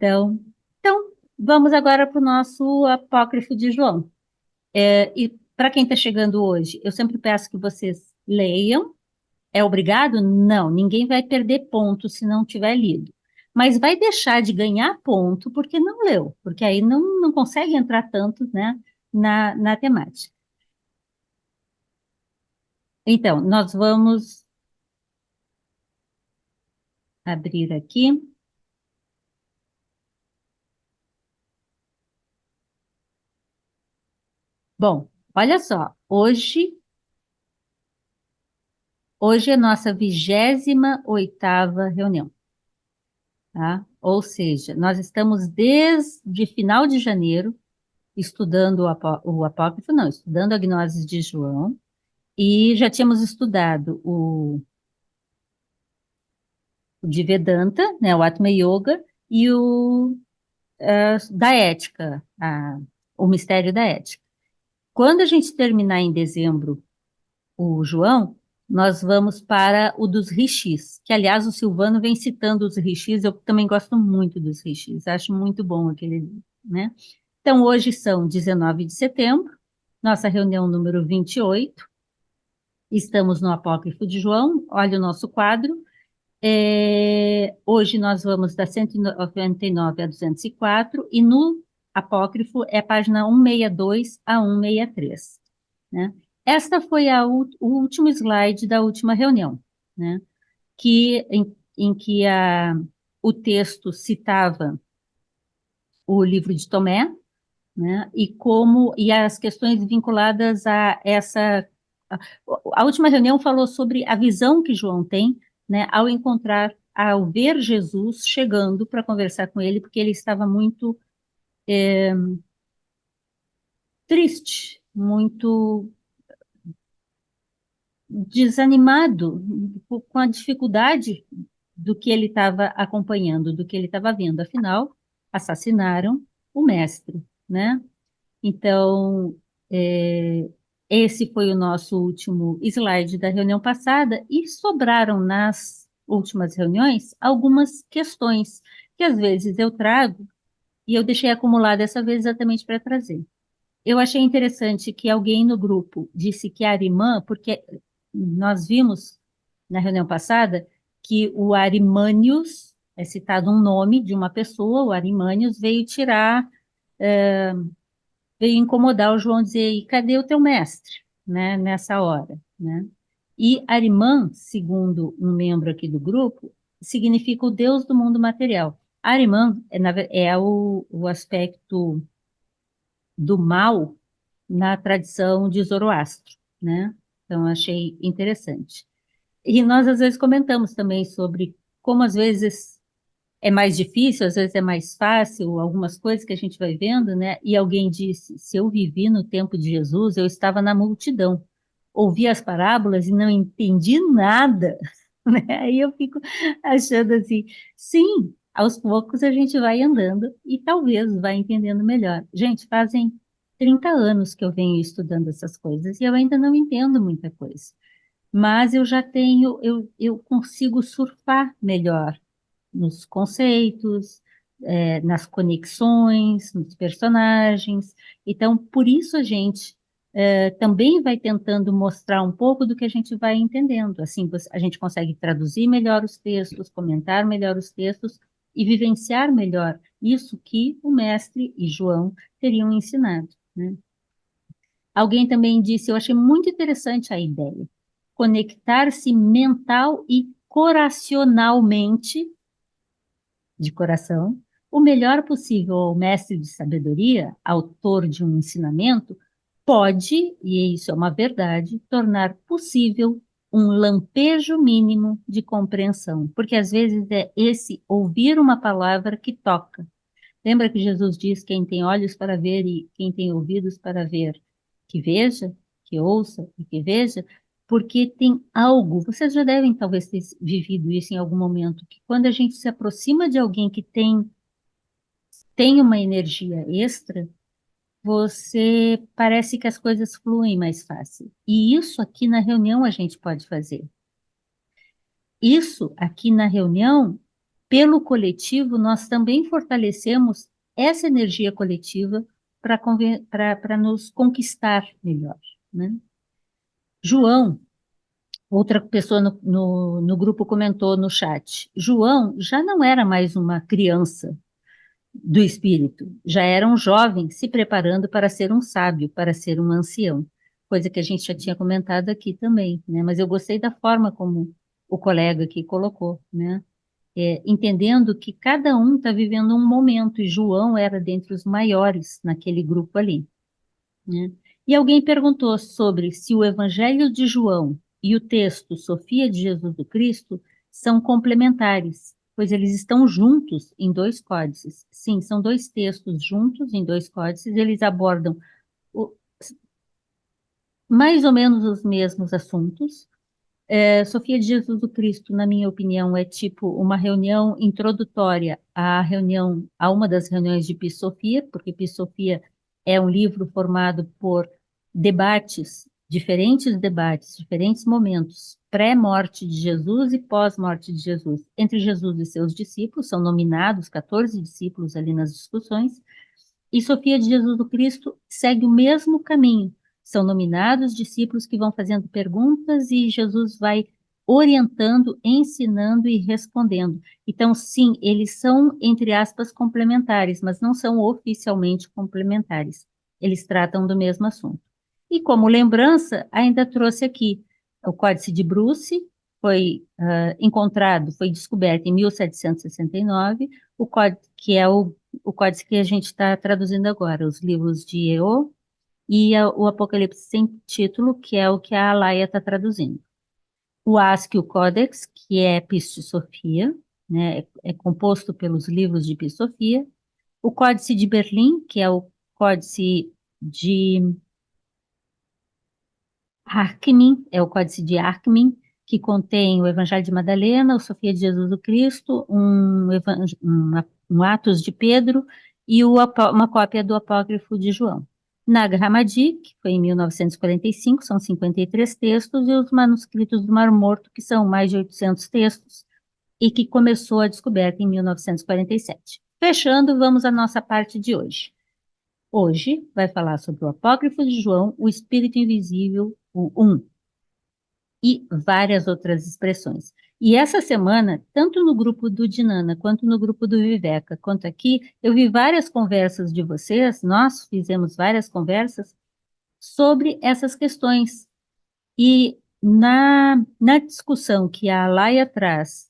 Então, vamos agora para o nosso apócrifo de João. E para quem está chegando hoje, eu sempre peço que vocês leiam. É obrigado? Não, ninguém vai perder ponto se não tiver lido. Mas vai deixar de ganhar ponto porque não leu, porque aí não consegue entrar tanto, né, na temática. Então, nós vamos abrir aqui. Bom, olha só, hoje é nossa 28ª reunião, tá? Ou seja, nós estamos desde final de janeiro estudando o apócrifo, não, estudando a Gnoses de João, e já tínhamos estudado o de Vedanta, né, o Atma Yoga, e o da ética, o mistério da ética. Quando a gente terminar em dezembro o João, nós vamos para o dos rishis, que aliás o Silvano vem citando os rishis, eu também gosto muito dos rishis, acho muito bom aquele livro, né? Então hoje são 19 de setembro, nossa reunião número 28, estamos no Apócrifo de João, olha o nosso quadro. Hoje nós vamos da 199 a 204, e no Apócrifo é a página 162 a 163, né? Esta foi o último slide da última reunião, né? Em que o texto citava o livro de Tomé, né? E as questões vinculadas a essa. A última reunião falou sobre a visão que João tem, né, ao ver Jesus chegando para conversar com ele, porque ele estava muito triste, muito desanimado com a dificuldade do que ele estava acompanhando, do que ele estava vendo. Afinal, assassinaram o mestre, né? Então, esse foi o nosso último slide da reunião passada, e sobraram nas últimas reuniões algumas questões que às vezes eu trago e eu deixei acumular dessa vez exatamente para trazer. Eu achei interessante que alguém no grupo disse que Arimã, porque nós vimos na reunião passada que o Arimânios, é citado um nome de uma pessoa, o Arimânios veio veio incomodar o João, dizer, e cadê o teu mestre, né, nessa hora, né? E Arimã, segundo um membro aqui do grupo, significa o Deus do mundo material. Arimã é o aspecto do mal na tradição de Zoroastro, né? Então, achei interessante. E nós, às vezes, comentamos também sobre como, às vezes, é mais difícil, às vezes é mais fácil, algumas coisas que a gente vai vendo, né? E alguém disse, se eu vivi no tempo de Jesus, eu estava na multidão, ouvi as parábolas e não entendi nada, né? Aí eu fico achando assim, sim, aos poucos a gente vai andando e talvez vai entendendo melhor. Gente, fazem 30 anos que eu venho estudando essas coisas e eu ainda não entendo muita coisa, mas eu já tenho, eu consigo surfar melhor nos conceitos, nas conexões, nos personagens. Então, por isso a gente também vai tentando mostrar um pouco do que a gente vai entendendo. Assim, a gente consegue traduzir melhor os textos, comentar melhor os textos e vivenciar melhor isso que o mestre e João teriam ensinado, né? Alguém também disse, eu achei muito interessante a ideia, conectar-se mental e coracionalmente, de coração, o melhor possível ao mestre de sabedoria, autor de um ensinamento, pode, e isso é uma verdade, tornar possível um lampejo mínimo de compreensão, porque às vezes é esse ouvir uma palavra que toca. Lembra que Jesus diz: quem tem olhos para ver e quem tem ouvidos para ver, que veja, que ouça e que veja, porque tem algo, vocês já devem talvez ter vivido isso em algum momento, que quando a gente se aproxima de alguém que tem uma energia extra, você parece que as coisas fluem mais fácil. E isso aqui na reunião a gente pode fazer. Isso aqui na reunião pelo coletivo, nós também fortalecemos essa energia coletiva para nos conquistar melhor, né? João, outra pessoa no grupo comentou no chat, João já não era mais uma criança do espírito, já era um jovem se preparando para ser um sábio, para ser um ancião, coisa que a gente já tinha comentado aqui também, né? Mas eu gostei da forma como o colega aqui colocou, né? Entendendo que cada um está vivendo um momento, e João era dentre os maiores naquele grupo ali, né? E alguém perguntou sobre se o Evangelho de João e o texto Sofia de Jesus do Cristo são complementares, pois eles estão juntos em dois códices. Sim, são dois textos juntos em dois códices, eles abordam o, mais ou menos os mesmos assuntos. Sofia de Jesus do Cristo, na minha opinião, é tipo uma reunião introdutória a uma das reuniões de Pisofia, porque Pisofia é um livro formado por debates, diferentes momentos, pré-morte de Jesus e pós-morte de Jesus, entre Jesus e seus discípulos, são nominados 14 discípulos ali nas discussões, e Sofia de Jesus do Cristo segue o mesmo caminho. São nominados discípulos que vão fazendo perguntas e Jesus vai orientando, ensinando e respondendo. Então, sim, eles são, entre aspas, complementares, mas não são oficialmente complementares. Eles tratam do mesmo assunto. E como lembrança, ainda trouxe aqui o Códice de Bruce, foi encontrado, foi descoberto em 1769, o códice, que é o códice que a gente está traduzindo agora, os livros de Eo e o Apocalipse sem título, que é o que a Alaia está traduzindo. O ASCII Codex, que é Epistos-Sofia, né, é composto pelos livros de Epistos-Sofia. O Códice de Berlim, que é o Códice de Arquemin, é o Códice de Arquemin, que contém o Evangelho de Madalena, o Sofia de Jesus do Cristo, um Atos de Pedro e uma cópia do Apócrifo de João. Nag Hammadi, que foi em 1945, são 53 textos, e os manuscritos do Mar Morto, que são mais de 800 textos, e que começou a descoberta em 1947. Fechando, vamos à nossa parte de hoje. Hoje vai falar sobre o Apócrifo de João, o Espírito Invisível, o 1, e várias outras expressões. E essa semana, tanto no grupo do Dinana, quanto no grupo do Viveca, quanto aqui, eu vi várias conversas de vocês, nós fizemos várias conversas sobre essas questões. E na discussão que a Laia traz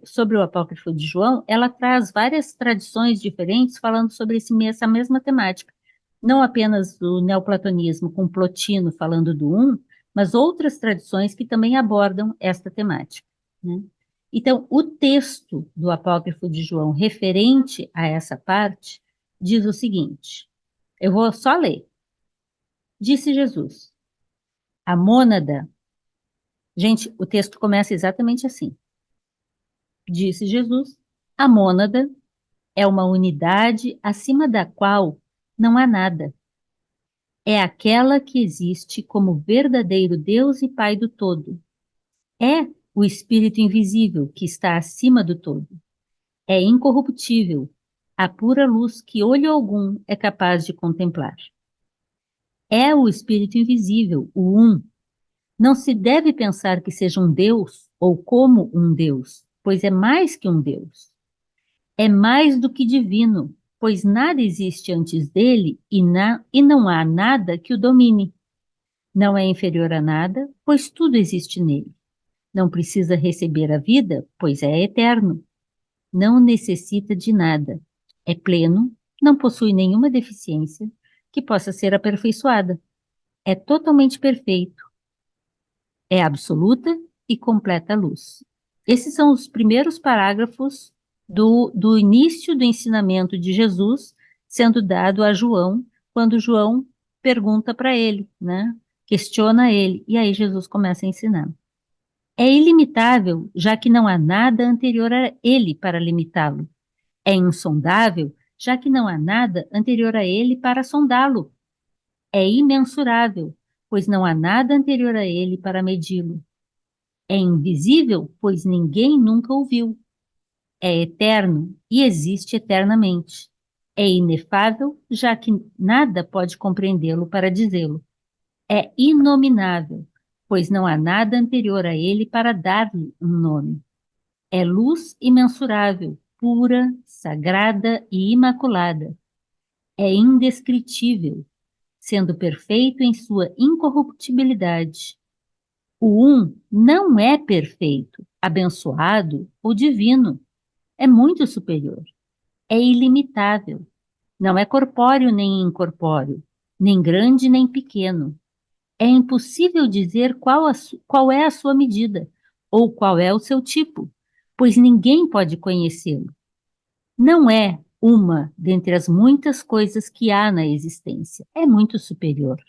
sobre o Apócrifo de João, ela traz várias tradições diferentes falando sobre essa mesma temática. Não apenas o neoplatonismo com Plotino falando do mas outras tradições que também abordam esta temática, né? Então, o texto do Apócrifo de João referente a essa parte diz o seguinte, eu vou só ler. Disse Jesus, a mônada. Gente, o texto começa exatamente assim. Disse Jesus, a mônada é uma unidade acima da qual não há nada. É aquela que existe como verdadeiro Deus e Pai do todo. É o Espírito invisível que está acima do todo. É incorruptível, a pura luz que olho algum é capaz de contemplar. É o Espírito invisível, o Não se deve pensar que seja um Deus ou como um Deus, pois é mais que um Deus. É mais do que divino, pois nada existe antes dele e não há nada que o domine. Não é inferior a nada, pois tudo existe nele. Não precisa receber a vida, pois é eterno. Não necessita de nada. É pleno, não possui nenhuma deficiência que possa ser aperfeiçoada. É totalmente perfeito. É absoluta e completa luz. Esses são os primeiros parágrafos do início do ensinamento de Jesus sendo dado a João, quando João pergunta para ele, né? Questiona ele, e aí Jesus começa a ensinar. É ilimitável, já que não há nada anterior a ele para limitá-lo. É insondável, já que não há nada anterior a ele para sondá-lo. É imensurável, pois não há nada anterior a ele para medi-lo. É invisível, pois ninguém nunca o viu. É eterno e existe eternamente. É inefável, já que nada pode compreendê-lo para dizê-lo. É inominável, pois não há nada anterior a ele para dar-lhe um nome. É luz imensurável, pura, sagrada e imaculada. É indescritível, sendo perfeito em sua incorruptibilidade. O Um não é perfeito, abençoado ou divino. É muito superior. É ilimitável. Não é corpóreo nem incorpóreo, nem grande nem pequeno. É impossível dizer qual é a sua medida ou qual é o seu tipo, pois ninguém pode conhecê-lo. Não é uma dentre as muitas coisas que há na existência. É muito superior.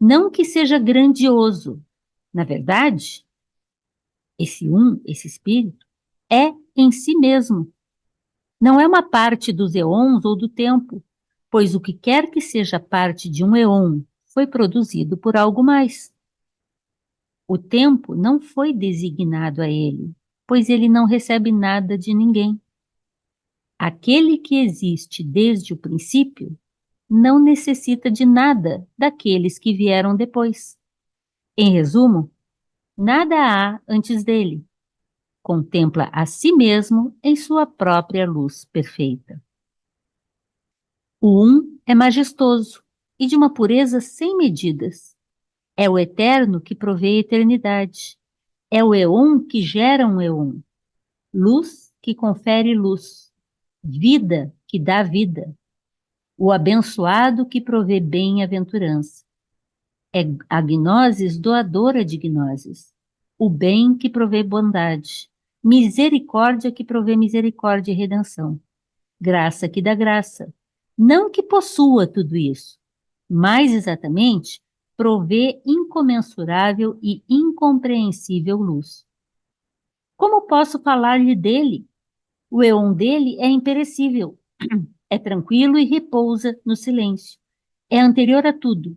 Não que seja grandioso. Na verdade, esse espírito, é em si mesmo. Não é uma parte dos eons ou do tempo, pois o que quer que seja parte de um eon foi produzido por algo mais. O tempo não foi designado a ele, pois ele não recebe nada de ninguém. Aquele que existe desde o princípio não necessita de nada daqueles que vieram depois. Em resumo, nada há antes dele. Contempla a si mesmo em sua própria luz perfeita. O Um é majestoso e de uma pureza sem medidas. É o eterno que provê a eternidade. É o Eon que gera um Eon. Luz que confere luz. Vida que dá vida. O abençoado que provê bem-aventurança. É a gnoses doadora de gnoses. O bem que provê bondade. Misericórdia que provê misericórdia e redenção. Graça que dá graça. Não que possua tudo isso, mais exatamente, provê incomensurável e incompreensível luz. Como posso falar-lhe dele? O éon dele é imperecível, é tranquilo e repousa no silêncio. É anterior a tudo.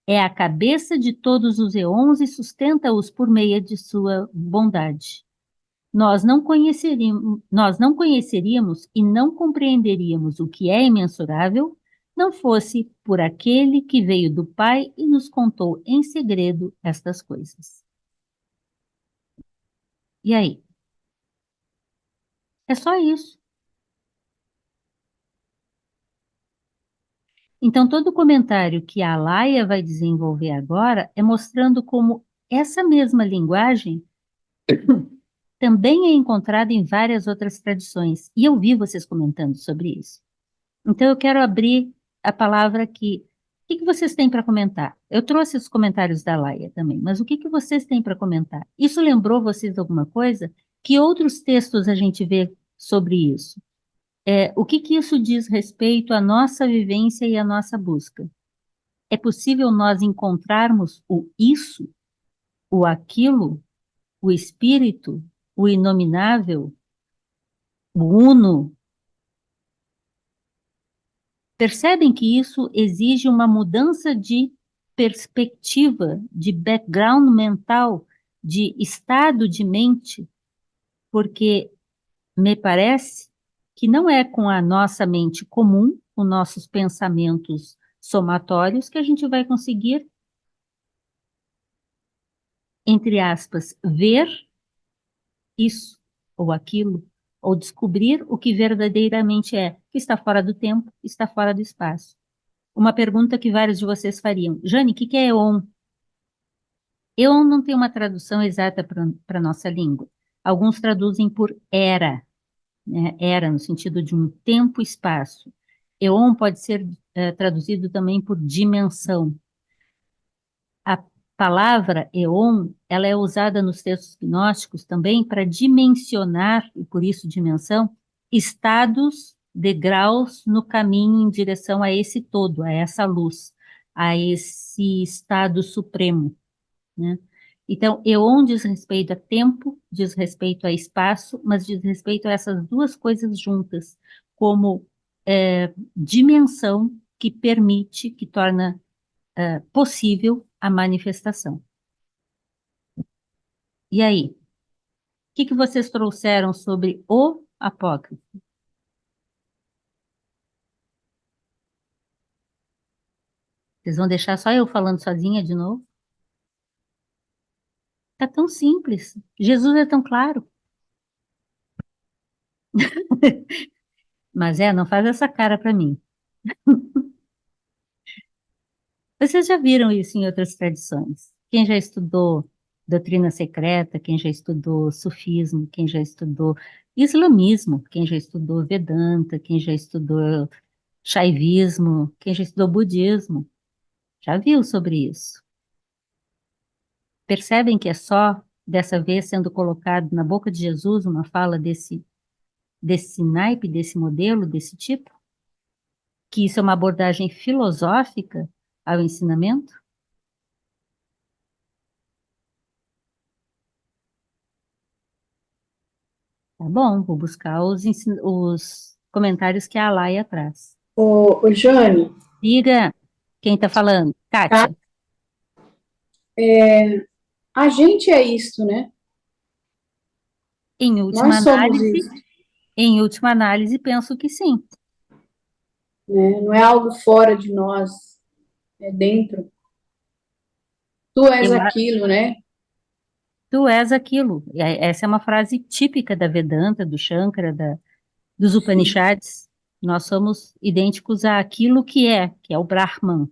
É a cabeça de todos os eons e sustenta-os por meio de sua bondade. Nós não conheceríamos e não compreenderíamos o que é imensurável, não fosse por aquele que veio do Pai e nos contou em segredo estas coisas. E aí? É só isso. Então, todo o comentário que a Laia vai desenvolver agora é mostrando como essa mesma linguagem também é encontrada em várias outras tradições. E eu vi vocês comentando sobre isso. Então, eu quero abrir a palavra aqui. O que vocês têm para comentar? Eu trouxe os comentários da Laia também, mas o que vocês têm para comentar? Isso lembrou vocês alguma coisa? Que outros textos a gente vê sobre isso? O que isso diz respeito à nossa vivência e à nossa busca? É possível nós encontrarmos o isso, o aquilo, o espírito, o inominável, o uno? Percebem que isso exige uma mudança de perspectiva, de background mental, de estado de mente, porque me parece que não é com a nossa mente comum, com nossos pensamentos somatórios, que a gente vai conseguir, entre aspas, ver isso ou aquilo, ou descobrir o que verdadeiramente é, que está fora do tempo, está fora do espaço. Uma pergunta que vários de vocês fariam. Jane, o que é EON? EON não tem uma tradução exata para a nossa língua. Alguns traduzem por era, né? Era no sentido de um tempo e espaço. EON pode ser traduzido também por dimensão. A palavra EON, ela é usada nos textos gnósticos também para dimensionar, e por isso dimensão, estados, degraus no caminho em direção a esse todo, a essa luz, a esse estado supremo, né? Então, EON diz respeito a tempo, diz respeito a espaço, mas diz respeito a essas duas coisas juntas, como dimensão que permite, que torna possível a manifestação. E aí? O que vocês trouxeram sobre o apócrifo? Vocês vão deixar só eu falando sozinha de novo? Tá tão simples. Jesus é tão claro. Mas não faz essa cara para mim. Vocês já viram isso em outras tradições? Quem já estudou doutrina secreta, quem já estudou sufismo, quem já estudou islamismo, quem já estudou Vedanta, quem já estudou Shaivismo, quem já estudou budismo, já viu sobre isso. Percebem que é só dessa vez sendo colocado na boca de Jesus uma fala desse naipe, desse modelo, desse tipo? Que isso é uma abordagem filosófica ao ensinamento? Tá bom, vou buscar os comentários que a Alaia traz. Ô, Jane, Diga quem está falando. tá? Kátia, A gente é isto, né? em última Nós somos análise, isso, penso que sim. né? Não é algo fora de nós, é dentro. Tu és Eu, aquilo, né? tu és aquilo. Essa é uma frase típica da Vedanta, do Shankara, dos Upanishads. Nós somos idênticos àquilo que é o Brahman,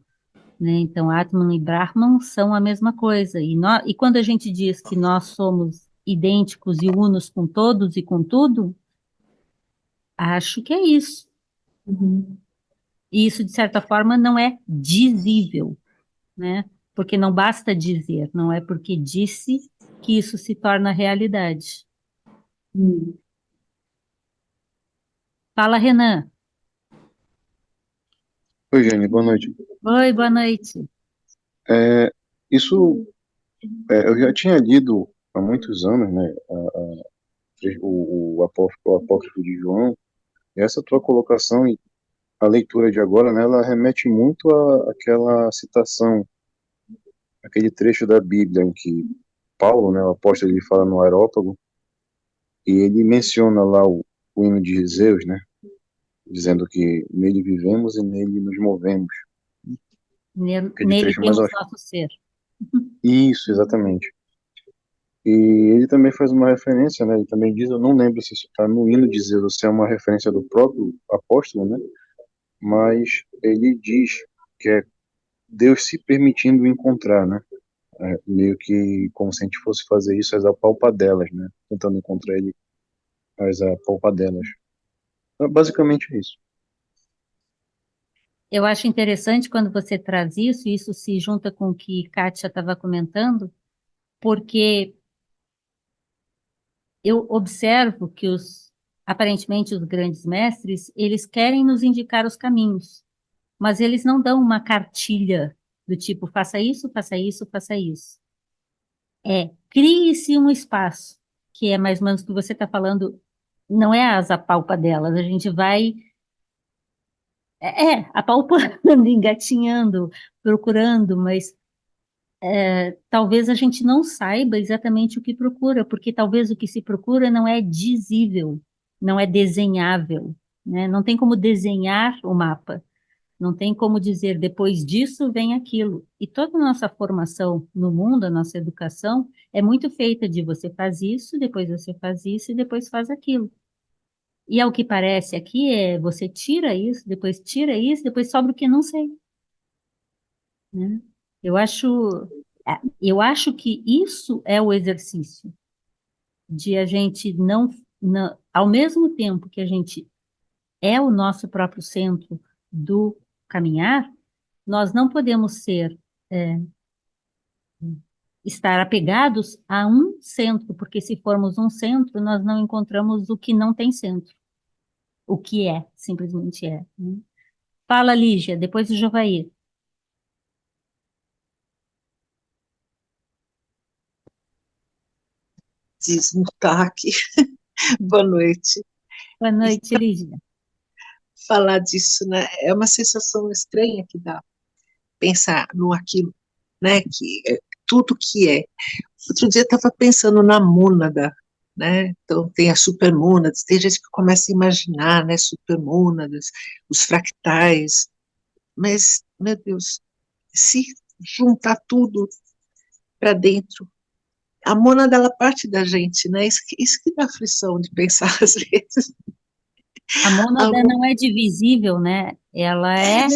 né? Então, Atman e Brahman são a mesma coisa. E quando a gente diz que nós somos idênticos e unos com todos e com tudo, acho que é isso. Uhum. E isso, de certa forma, não é dizível, né? Porque não basta dizer, não é porque disse que isso se torna realidade. Hum. Fala, Renan. Oi, Jane, boa noite. Oi, boa noite. É, isso, eu já tinha lido há muitos anos, né, o Apócrifo de João, e essa tua colocação e a leitura de agora, né, ela remete muito àquela citação, aquele trecho da Bíblia em que Paulo, né, o apóstolo, ele fala no Areópago, e ele menciona lá o hino de Zeus, né, dizendo que nele vivemos e nele nos movemos. Aquele Nele trecho, mas eu temos acho... nosso ser. Isso, exatamente. E ele também faz uma referência, né? Ele também diz, eu não lembro se isso está no hino de Zeus ou se é uma referência do próprio apóstolo, né? Mas ele diz que é Deus se permitindo encontrar, né? Meio que como se a gente fosse fazer isso às apalpadelas, né? Tentando encontrar ele às apalpadelas. Basicamente é isso. Eu acho interessante quando você traz isso, e isso se junta com o que Kátia estava comentando, porque eu observo que aparentemente os grandes mestres, eles querem nos indicar os caminhos, mas eles não dão uma cartilha do tipo, faça isso, faça isso, faça isso. Crie-se um espaço, que é mais ou menos o que você está falando, não é as apalpadelas, a gente vai, apalpando, engatinhando, procurando, mas talvez a gente não saiba exatamente o que procura, porque talvez o que se procura não é dizível, não é desenhável, né? Não tem como desenhar o mapa, não tem como dizer depois disso vem aquilo. E toda a nossa formação no mundo, a nossa educação, é muito feita de você faz isso, depois você faz isso e depois faz aquilo. E ao que parece aqui você tira isso, depois sobra o que não sei, né? Eu acho, eu acho que isso é o exercício de a gente ao mesmo tempo que a gente é o nosso próprio centro do caminhar, nós não podemos é, estar apegados a um centro, porque se formos um centro, nós não encontramos o que não tem centro, o que simplesmente é, né? Fala, Lígia, depois o Jovair. Desmutar aqui. Boa noite. Boa noite, Então, Lígia. falar disso, né? É uma sensação estranha que dá pensar no aquilo, né? Que é tudo que é. Outro dia eu estava pensando na mônada, né? Então tem as supermônadas, tem gente que começa a imaginar, né, supermônadas, os fractais, mas, meu Deus, se juntar tudo para dentro, a mônada, ela parte da gente, né? Isso que dá aflição de pensar às vezes. A A mônada mô- não é divisível, né? Ela é.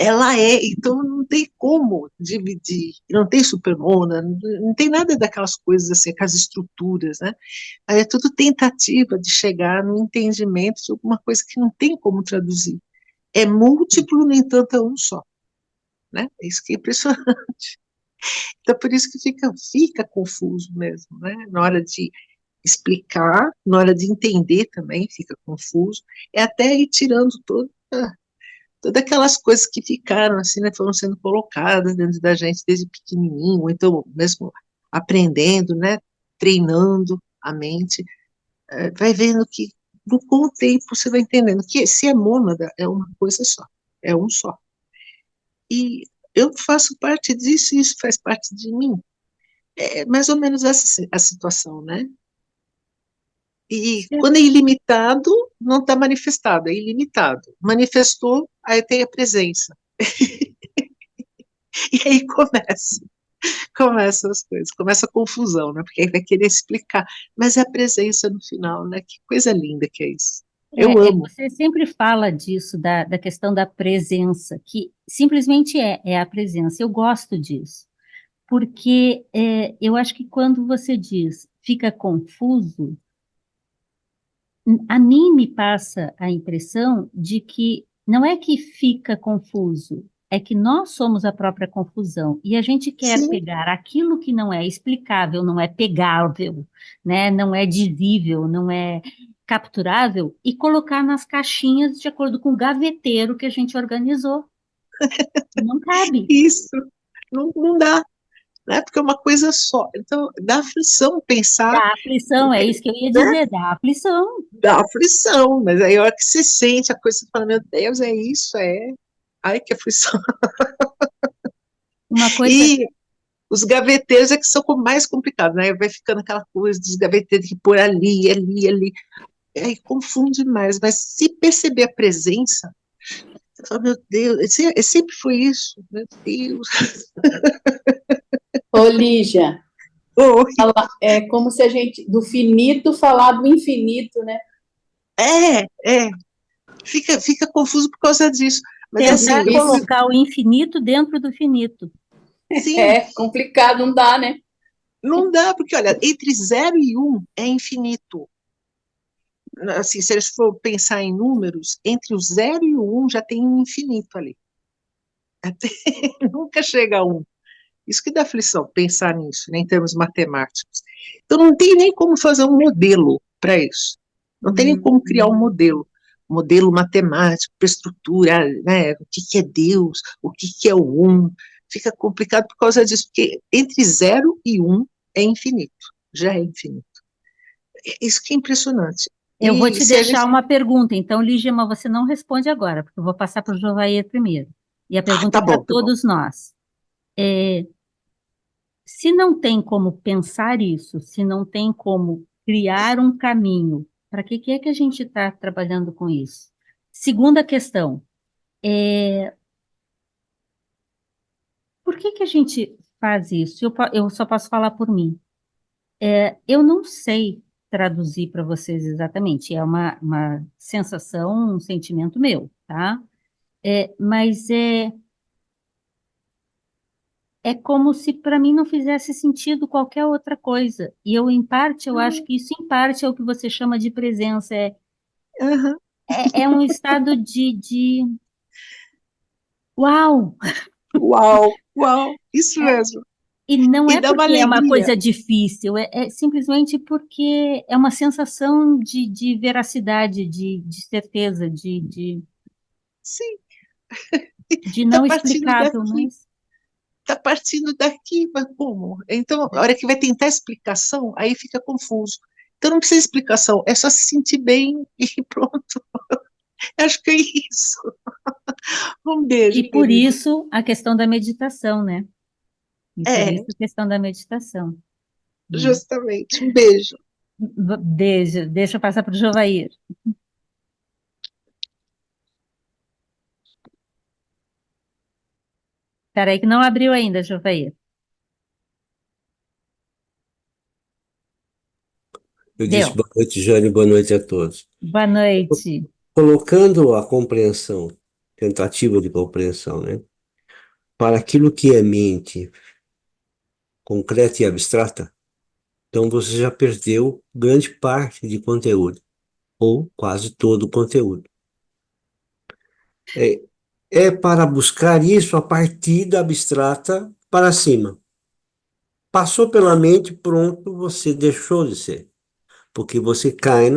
Ela é, então não tem como dividir, não tem supermônada, não tem nada daquelas coisas assim, aquelas estruturas, né? Aí é tudo tentativa de chegar no entendimento de alguma coisa que não tem como traduzir. É múltiplo, no entanto, é um só, né? É isso que é impressionante. Então, por isso que fica confuso mesmo, né? Na hora de explicar, na hora de entender também fica confuso, é até ir tirando todas aquelas coisas que ficaram assim, né, foram sendo colocadas dentro da gente desde pequenininho, ou então mesmo aprendendo, né, treinando a mente, vai vendo que com o tempo você vai entendendo que se é mônada, é uma coisa só, é um só. E eu faço parte disso e isso faz parte de mim. É mais ou menos essa a situação, né? E quando é ilimitado, não está manifestado, é ilimitado. Manifestou, aí tem a presença. E aí começam as coisas, começa a confusão, né? Porque aí vai querer explicar, mas é a presença no final, né? Que coisa linda que é isso. Eu amo. Você sempre fala disso, da questão da presença, que simplesmente é a presença. Eu gosto disso, porque eu acho que quando você diz fica confuso, a mim me passa a impressão de que não é que fica confuso, é que nós somos a própria confusão e a gente quer Sim, pegar aquilo que não é explicável, não é pegável, né, não é dizível, não é capturável e colocar nas caixinhas de acordo com o gaveteiro que a gente organizou. Não cabe. isso. Não dá, né? Porque é uma coisa só. Então, dá aflição pensar, Dá aflição, é porque, isso que eu ia né? dizer, dá aflição. Dá aflição, mas aí a hora que você sente a coisa, você fala, meu Deus, é isso, é. Ai, que aflição. Uma coisa, E os gaveteiros é que são mais complicados, né? Vai ficando aquela coisa dos gaveteiros que pôr ali, ali, ali. Aí confunde mais, mas se perceber a presença, você fala, meu Deus, sempre foi isso, meu Deus. Ô, Lígia, Oh, é como se a gente, do finito, falar do infinito, né? é, fica confuso por causa disso. Mas é É assim, tentar difícil, colocar o infinito dentro do finito. sim, é complicado, não dá, né? não dá, porque olha, entre 0 e 1 é infinito. Assim, se eles for pensar em números, entre o 0 e o 1 já tem um infinito ali. Até, nunca chega a 1. Isso que dá aflição, pensar nisso, né, em termos matemáticos. Então, não tem nem como fazer um modelo para isso. Não tem nem como criar um modelo matemático para estrutura, né, o que é Deus, o que é o 1. Fica complicado por causa disso, porque entre 0 e 1 é infinito, já é infinito. Isso que é impressionante. Eu vou E te se a deixar gente... uma pergunta, então, Lígia, mas você não responde agora, porque eu vou passar para o Jovair primeiro. E a pergunta Tá é para bom, tá bom. todos nós. Se não tem como pensar isso, se não tem como criar um caminho, para que é que a gente está trabalhando com isso? Segunda questão, por que a gente faz isso? Eu só posso falar por mim. Eu não sei traduzir para vocês exatamente, é uma sensação, um sentimento meu, tá? Mas é como se para mim não fizesse sentido qualquer outra coisa. E eu, em parte, eu acho que isso, em parte, é o que você chama de presença. Aham. É um estado de uau! Uau, uau, isso É, mesmo. e não E é dá uma porque é uma alegria. coisa difícil, é simplesmente porque é uma sensação de veracidade, de certeza, Sim, de tá não partindo explicável, daqui, mas tá partindo daqui, mas como? Então, a hora que vai tentar explicação, aí fica confuso. Então não precisa explicação, é só se sentir bem e pronto. Acho que é isso. Um beijo, e por querida. isso a questão da meditação, né? E por É, isso a questão da meditação, né? justamente. Um beijo. Deixa eu passar para o Jovair. Espera aí que não abriu ainda, Jovair. Eu disse Deu. boa noite, Jane, boa noite a todos. Boa noite. Colocando a compreensão, tentativa de compreensão, né, para aquilo que é mente concreta e abstrata, então você já perdeu grande parte de conteúdo, ou quase todo o conteúdo. É, é para buscar isso a partir da abstrata para cima. Passou pela mente, pronto, você deixou de ser. Porque você cai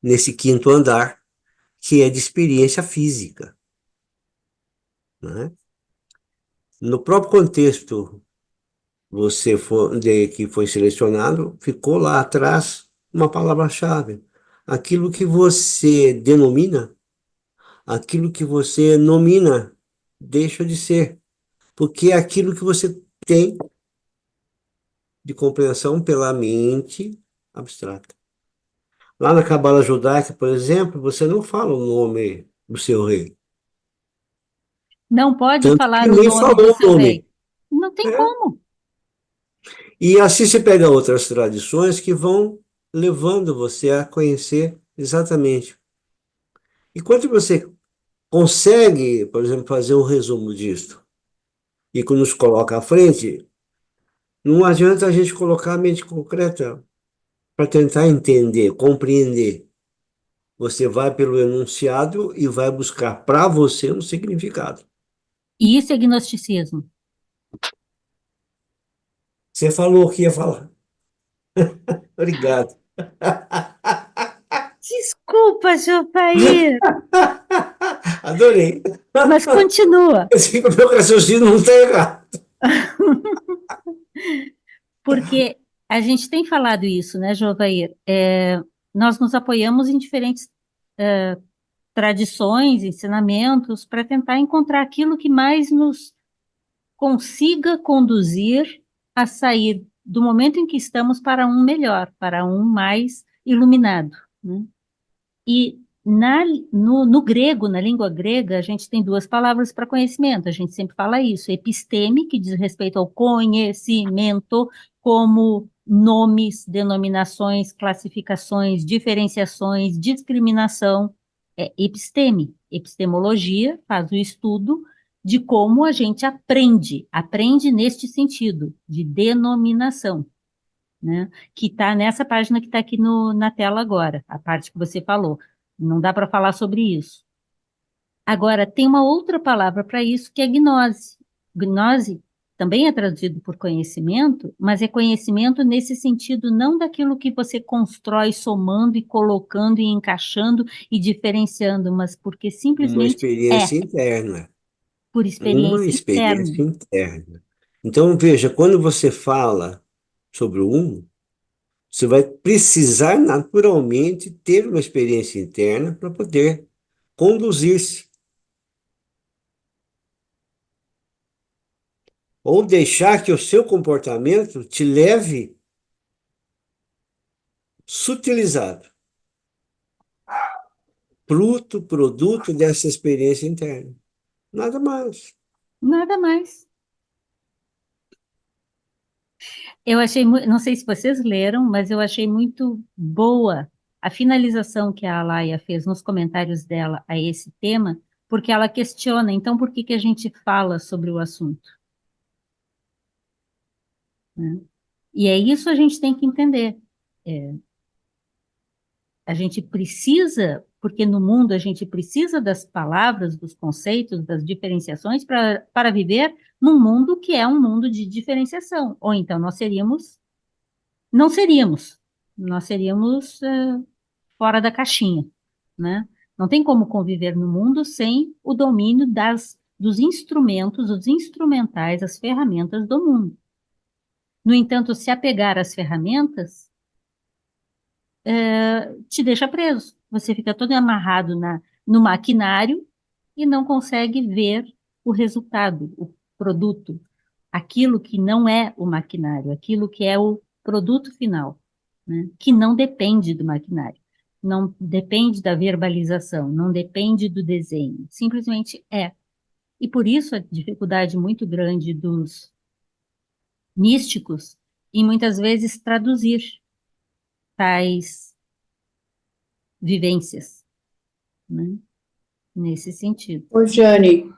nesse quinto andar, que é de experiência física, né? No próprio contexto que foi selecionado, ficou lá atrás uma palavra-chave. Aquilo que você denomina, aquilo que você nomina, deixa de ser. Porque é aquilo que você tem de compreensão pela mente abstrata. Lá na Cabala Judaica, por exemplo, você não fala o nome do seu rei. Não pode Tanto que falar o ninguém nome do falou o seu rei. nome. Não tem Né? como. E assim você pega outras tradições que vão levando você a conhecer exatamente. E quando você consegue, por exemplo, fazer um resumo disso, e que nos coloca à frente, não adianta a gente colocar a mente concreta para tentar entender, compreender. Você vai pelo enunciado e vai buscar para você um significado. E isso é gnosticismo. Você falou o que ia falar. Obrigado. Desculpa, Jovair, Adorei. mas continua. Assim que o meu raciocínio não está errado. Porque a gente tem falado isso, né, Jovair? Nós nos apoiamos em diferentes tradições, ensinamentos, para tentar encontrar aquilo que mais nos consiga conduzir a sair do momento em que estamos para um melhor, para um mais iluminado, né? E no grego, na língua grega, a gente tem duas palavras para conhecimento, a gente sempre fala isso, episteme, que diz respeito ao conhecimento, como nomes, denominações, classificações, diferenciações, discriminação, é episteme. Epistemologia faz o estudo de como a gente aprende neste sentido, de denominação, né? Que está nessa página que está aqui na tela agora, a parte que você falou. Não dá para falar sobre isso. Agora, tem uma outra palavra para isso, que é gnose. Gnose também é traduzido por conhecimento, mas é conhecimento nesse sentido, não daquilo que você constrói somando e colocando e encaixando e diferenciando, mas porque Uma simplesmente é, experiência interna. por Uma experiência experiência interna. interna. Então, veja, quando você fala sobre o um, você vai precisar naturalmente ter uma experiência interna para poder conduzir-se. Ou deixar que o seu comportamento te leve sutilizado, fruto, produto dessa experiência interna. Nada mais. Nada mais. Eu achei, não sei se vocês leram, mas eu achei muito boa a finalização que a Alaia fez nos comentários dela a esse tema, porque ela questiona, então, por que que a gente fala sobre o assunto, né? E é isso a gente tem que entender. É, a gente precisa, porque no mundo a gente precisa das palavras, dos conceitos, das diferenciações para viver num mundo que é um mundo de diferenciação, ou então não seríamos, nós seríamos fora da caixinha, né? Não tem como conviver no mundo sem o domínio dos instrumentos, os instrumentais, as ferramentas do mundo. No entanto, se apegar às ferramentas, te deixa preso. Você fica todo amarrado no maquinário e não consegue ver o resultado, o produto, aquilo que não é o maquinário, aquilo que é o produto final. né? Que não depende do maquinário, não depende da verbalização, não depende do desenho, simplesmente é. E por isso a dificuldade muito grande dos místicos em muitas vezes traduzir tais vivências, né? Nesse sentido. Ô, Jane,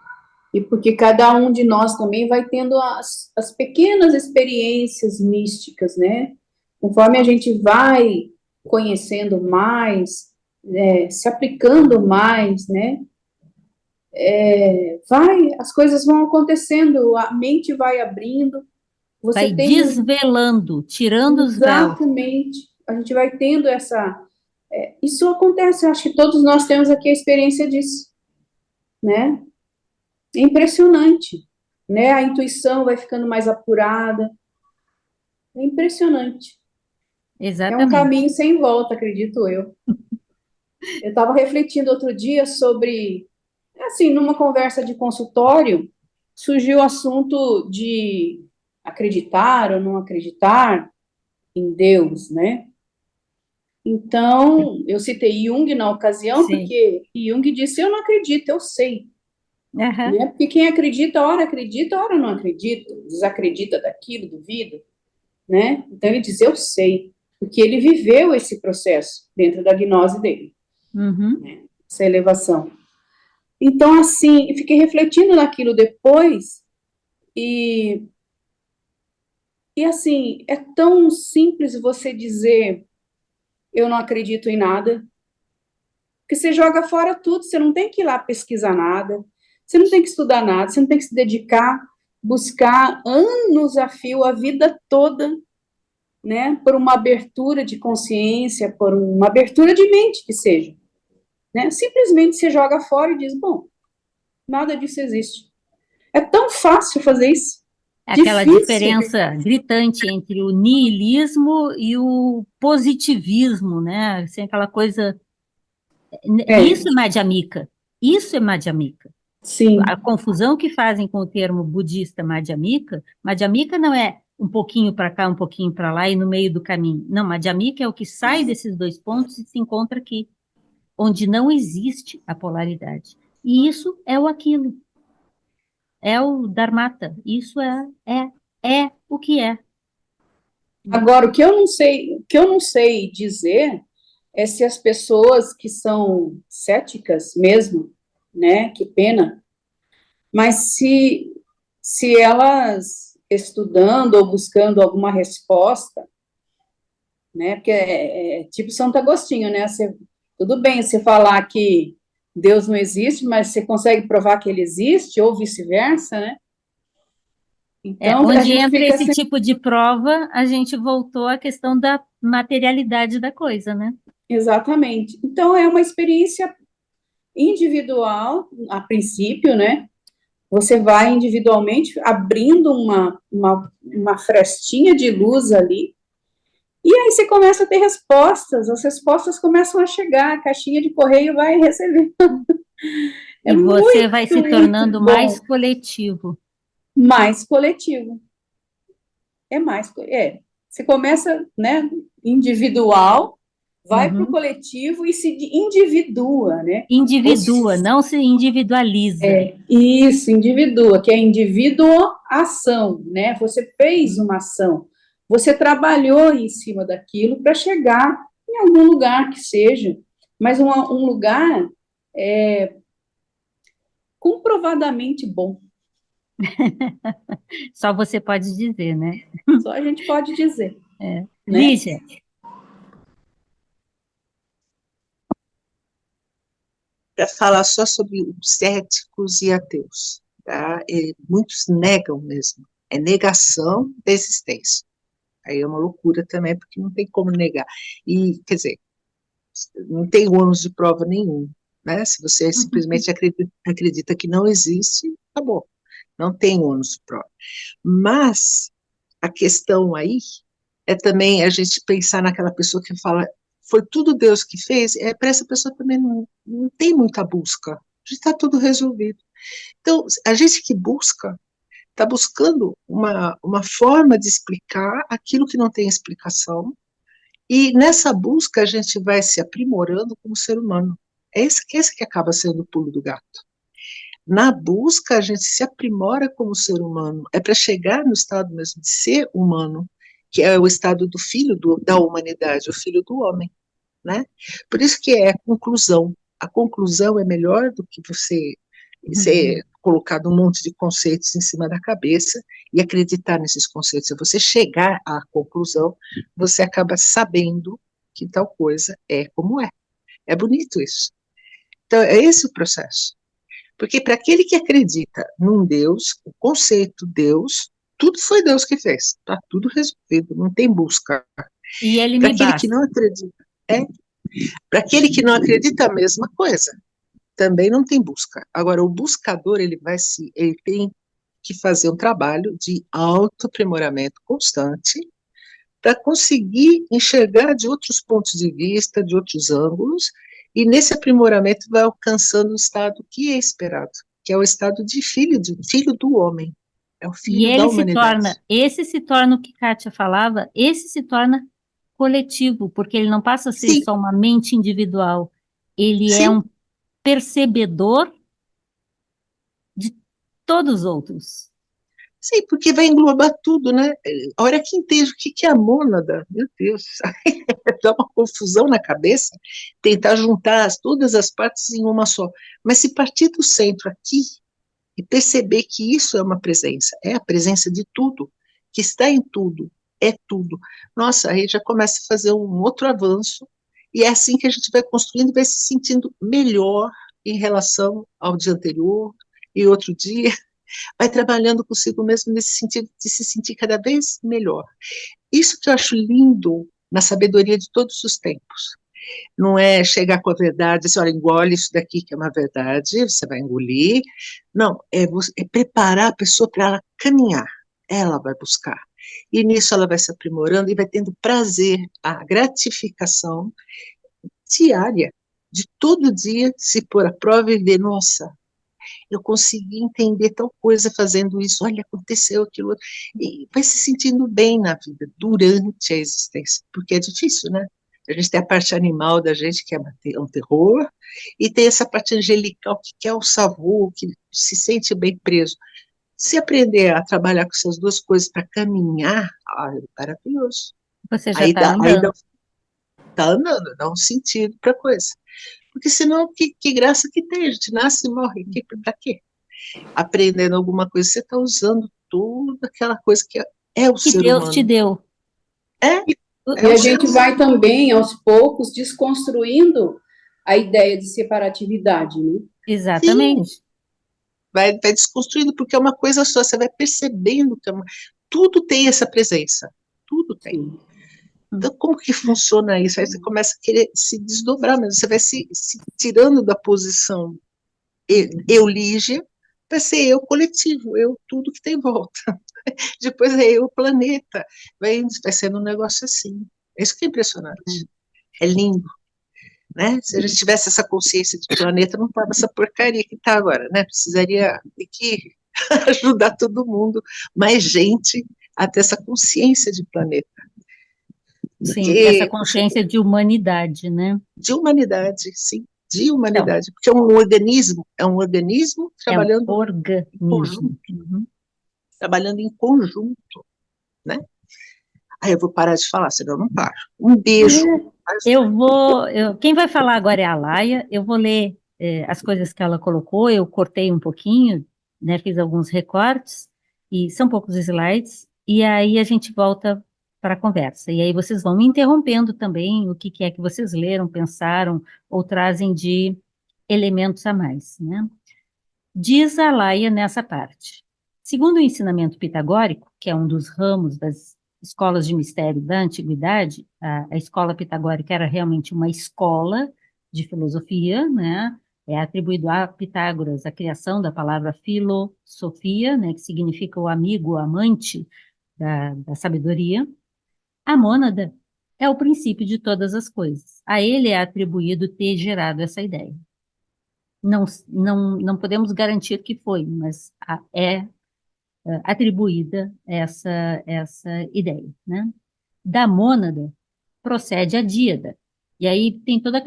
e porque cada um de nós também vai tendo as pequenas experiências místicas, né? Conforme a gente vai conhecendo mais, se aplicando mais, né? As coisas vão acontecendo, a mente vai abrindo, você Vai tem desvelando, tirando os véus. exatamente, a gente vai tendo isso acontece, eu acho que todos nós temos aqui a experiência disso, né? É impressionante, né? A intuição vai ficando mais apurada, é impressionante. É um Exatamente. caminho sem volta, acredito eu. Eu estava refletindo outro dia sobre, assim, numa conversa de consultório, surgiu o assunto de acreditar ou não acreditar em Deus, né? Então, eu citei Jung na ocasião, Sim. porque Jung disse, eu não acredito, eu sei, Aham. né? Porque quem acredita, ora não acredita, desacredita daquilo, duvida, né? Então, ele diz, eu sei, porque ele viveu esse processo dentro da gnose dele, Uhum. né? Essa elevação. Então, assim, eu fiquei refletindo naquilo depois, e assim, é tão simples você dizer, eu não acredito em nada, porque você joga fora tudo, você não tem que ir lá pesquisar nada, você não tem que estudar nada, você não tem que se dedicar, buscar anos a fio, a vida toda, né, por uma abertura de consciência, por uma abertura de mente que seja, né? Simplesmente você joga fora e diz, bom, nada disso existe. É tão fácil fazer isso. Aquela Difícil. diferença gritante entre o niilismo e o positivismo, né? Assim, aquela coisa. Isso é madhyamika. Isso é madhyamika. Sim, A confusão que fazem com o termo budista madhyamika, madhyamika não é um pouquinho para cá, um pouquinho para lá e no meio do caminho. Não, madhyamika é o que sai desses dois pontos e se encontra aqui, onde não existe a polaridade. E isso é o aquilo, é o dharmata, isso é o que é. agora, o que eu não sei dizer é se as pessoas que são céticas mesmo, né, que pena, mas se elas estudando ou buscando alguma resposta, né, porque é tipo Santo Agostinho, né, tudo bem você falar que Deus não existe, mas você consegue provar que ele existe, ou vice-versa, né? Então, a Onde gente entra fica esse assim, tipo de prova, a gente voltou à questão da materialidade da coisa, né? exatamente. Então, é uma experiência individual, a princípio, né? Você vai individualmente abrindo uma frestinha de luz ali, e aí você começa a ter respostas, as respostas começam a chegar, a caixinha de correio vai receber. É E você vai muito, se muito tornando mais bom, coletivo. mais coletivo. Você começa, né, individual, vai para o Uhum. coletivo e se individua, né? Individua, não se individualiza. Isso, individua, que é individuação, né? Você fez uma ação, você trabalhou em cima daquilo para chegar em algum lugar que seja, mas um lugar comprovadamente bom, Só você pode dizer, né? só a gente pode dizer, né? Lígia, Para falar só sobre os céticos e ateus, tá? E muitos negam mesmo, é negação da existência. Aí é uma loucura também, porque não tem como negar. E, quer dizer, não tem ônus de prova nenhum, né? Se você simplesmente acredita que não existe, acabou. Não tem ônus de prova. Mas a questão aí é também a gente pensar naquela pessoa que fala, foi tudo Deus que fez, para essa pessoa também não tem muita busca, já está tudo resolvido. Então, a gente que busca, está buscando uma forma de explicar aquilo que não tem explicação, E nessa busca a gente vai se aprimorando como ser humano. Esse que acaba sendo o pulo do gato. Na busca a gente se aprimora como ser humano. É para chegar no estado mesmo de ser humano, que é o estado do filho da humanidade, o filho do homem, né? Por isso que é a conclusão. A conclusão é melhor do que você ser colocado um monte de conceitos em cima da cabeça e acreditar nesses conceitos. Se você chegar à conclusão, você acaba sabendo que tal coisa é como é. É bonito isso. Então, é esse o processo. Porque para aquele que acredita num Deus, o conceito Deus, tudo foi Deus que fez. Está tudo resolvido, não tem busca. E ele Para me aquele que basta. não acredita, para aquele que não acredita, a mesma coisa. Também não tem busca. Agora, o buscador, ele tem que fazer um trabalho de autoaprimoramento constante para conseguir enxergar de outros pontos de vista, de outros ângulos, e nesse aprimoramento vai alcançando o estado que é esperado, que é o estado de filho do homem, é o E filho da humanidade. esse se torna o que Kátia falava, esse se torna coletivo, porque ele não passa a ser Sim, só uma mente individual, ele é sim, um percebedor de todos os outros. sim, porque vai englobar tudo, né? A hora que entende o que é a mônada, meu Deus, dá uma confusão na cabeça, tentar juntar todas as partes em uma só. Mas se partir do centro aqui e perceber que isso é uma presença, é a presença de tudo, que está em tudo, é tudo. Nossa, aí já começa a fazer um outro avanço, e é assim que a gente vai construindo e vai se sentindo melhor em relação ao dia anterior e outro dia, vai trabalhando consigo mesmo nesse sentido de se sentir cada vez melhor. Isso que eu acho lindo na sabedoria de todos os tempos. Não é chegar com a verdade, assim, olha, engole isso daqui que é uma verdade, você vai engolir. Não, é preparar a pessoa para ela caminhar. Ela vai buscar. E nisso ela vai se aprimorando e vai tendo prazer, a gratificação diária, de todo dia se pôr à prova e ver, nossa, eu consegui entender tal coisa fazendo isso, olha, aconteceu aquilo, outro. E vai se sentindo bem na vida, durante a existência, porque é difícil, né? A gente tem a parte animal da gente, que é um terror, e tem essa parte angelical, que quer o sabor, que se sente bem preso. Se aprender a trabalhar com essas duas coisas para caminhar, é maravilhoso. Você já Aí está dá, aí dá, andando. tá andando, dá um sentido para a coisa. Porque senão, que graça que tem? A gente nasce e morre, para quê? Aprendendo alguma coisa, você está usando toda aquela coisa que é o Que ser Deus te humano. deu. É, E é o a ser gente humano. vai também, aos poucos, desconstruindo a ideia de separatividade, né? Sim, Exatamente. vai desconstruindo, porque é uma coisa só, você vai percebendo que tudo tem essa presença. Tudo tem. Sim. Então, como que funciona isso? Aí você começa a querer se desdobrar mesmo, você vai se tirando da posição eulígia para ser eu coletivo, eu tudo que tem em volta. Depois é eu o planeta. Vai sendo um negócio assim. É isso que é impressionante. É lindo, né? Se a gente tivesse essa consciência de planeta, não tava essa porcaria que está agora, né? Precisaria ter que ajudar todo mundo, mais gente, a ter essa consciência de planeta. Sim, essa Porque consciência de humanidade, né? de humanidade, sim, de Então, humanidade, porque é um organismo é um trabalhando em conjunto, organismo. Uhum. trabalhando em conjunto, né? Aí eu vou parar de falar, senão eu não paro. Um beijo. Quem vai falar agora é a Laia. Eu vou ler as coisas que ela colocou. Eu cortei um pouquinho, né? Fiz alguns recortes e são poucos slides. E aí a gente volta para a conversa. E aí vocês vão me interrompendo também o que é que vocês leram, pensaram ou trazem de elementos a mais, né? Diz a Laia nessa parte. Segundo o ensinamento pitagórico, que é um dos ramos das escolas de mistério da antiguidade, a escola pitagórica era realmente uma escola de filosofia, né? É atribuído a Pitágoras a criação da palavra filosofia, né? Que significa o amigo, o amante da sabedoria. A mônada é o princípio de todas as coisas. A ele é atribuído ter gerado essa ideia. Não podemos garantir que foi, mas é atribuída essa ideia, né? Da mônada procede a díada. E aí tem toda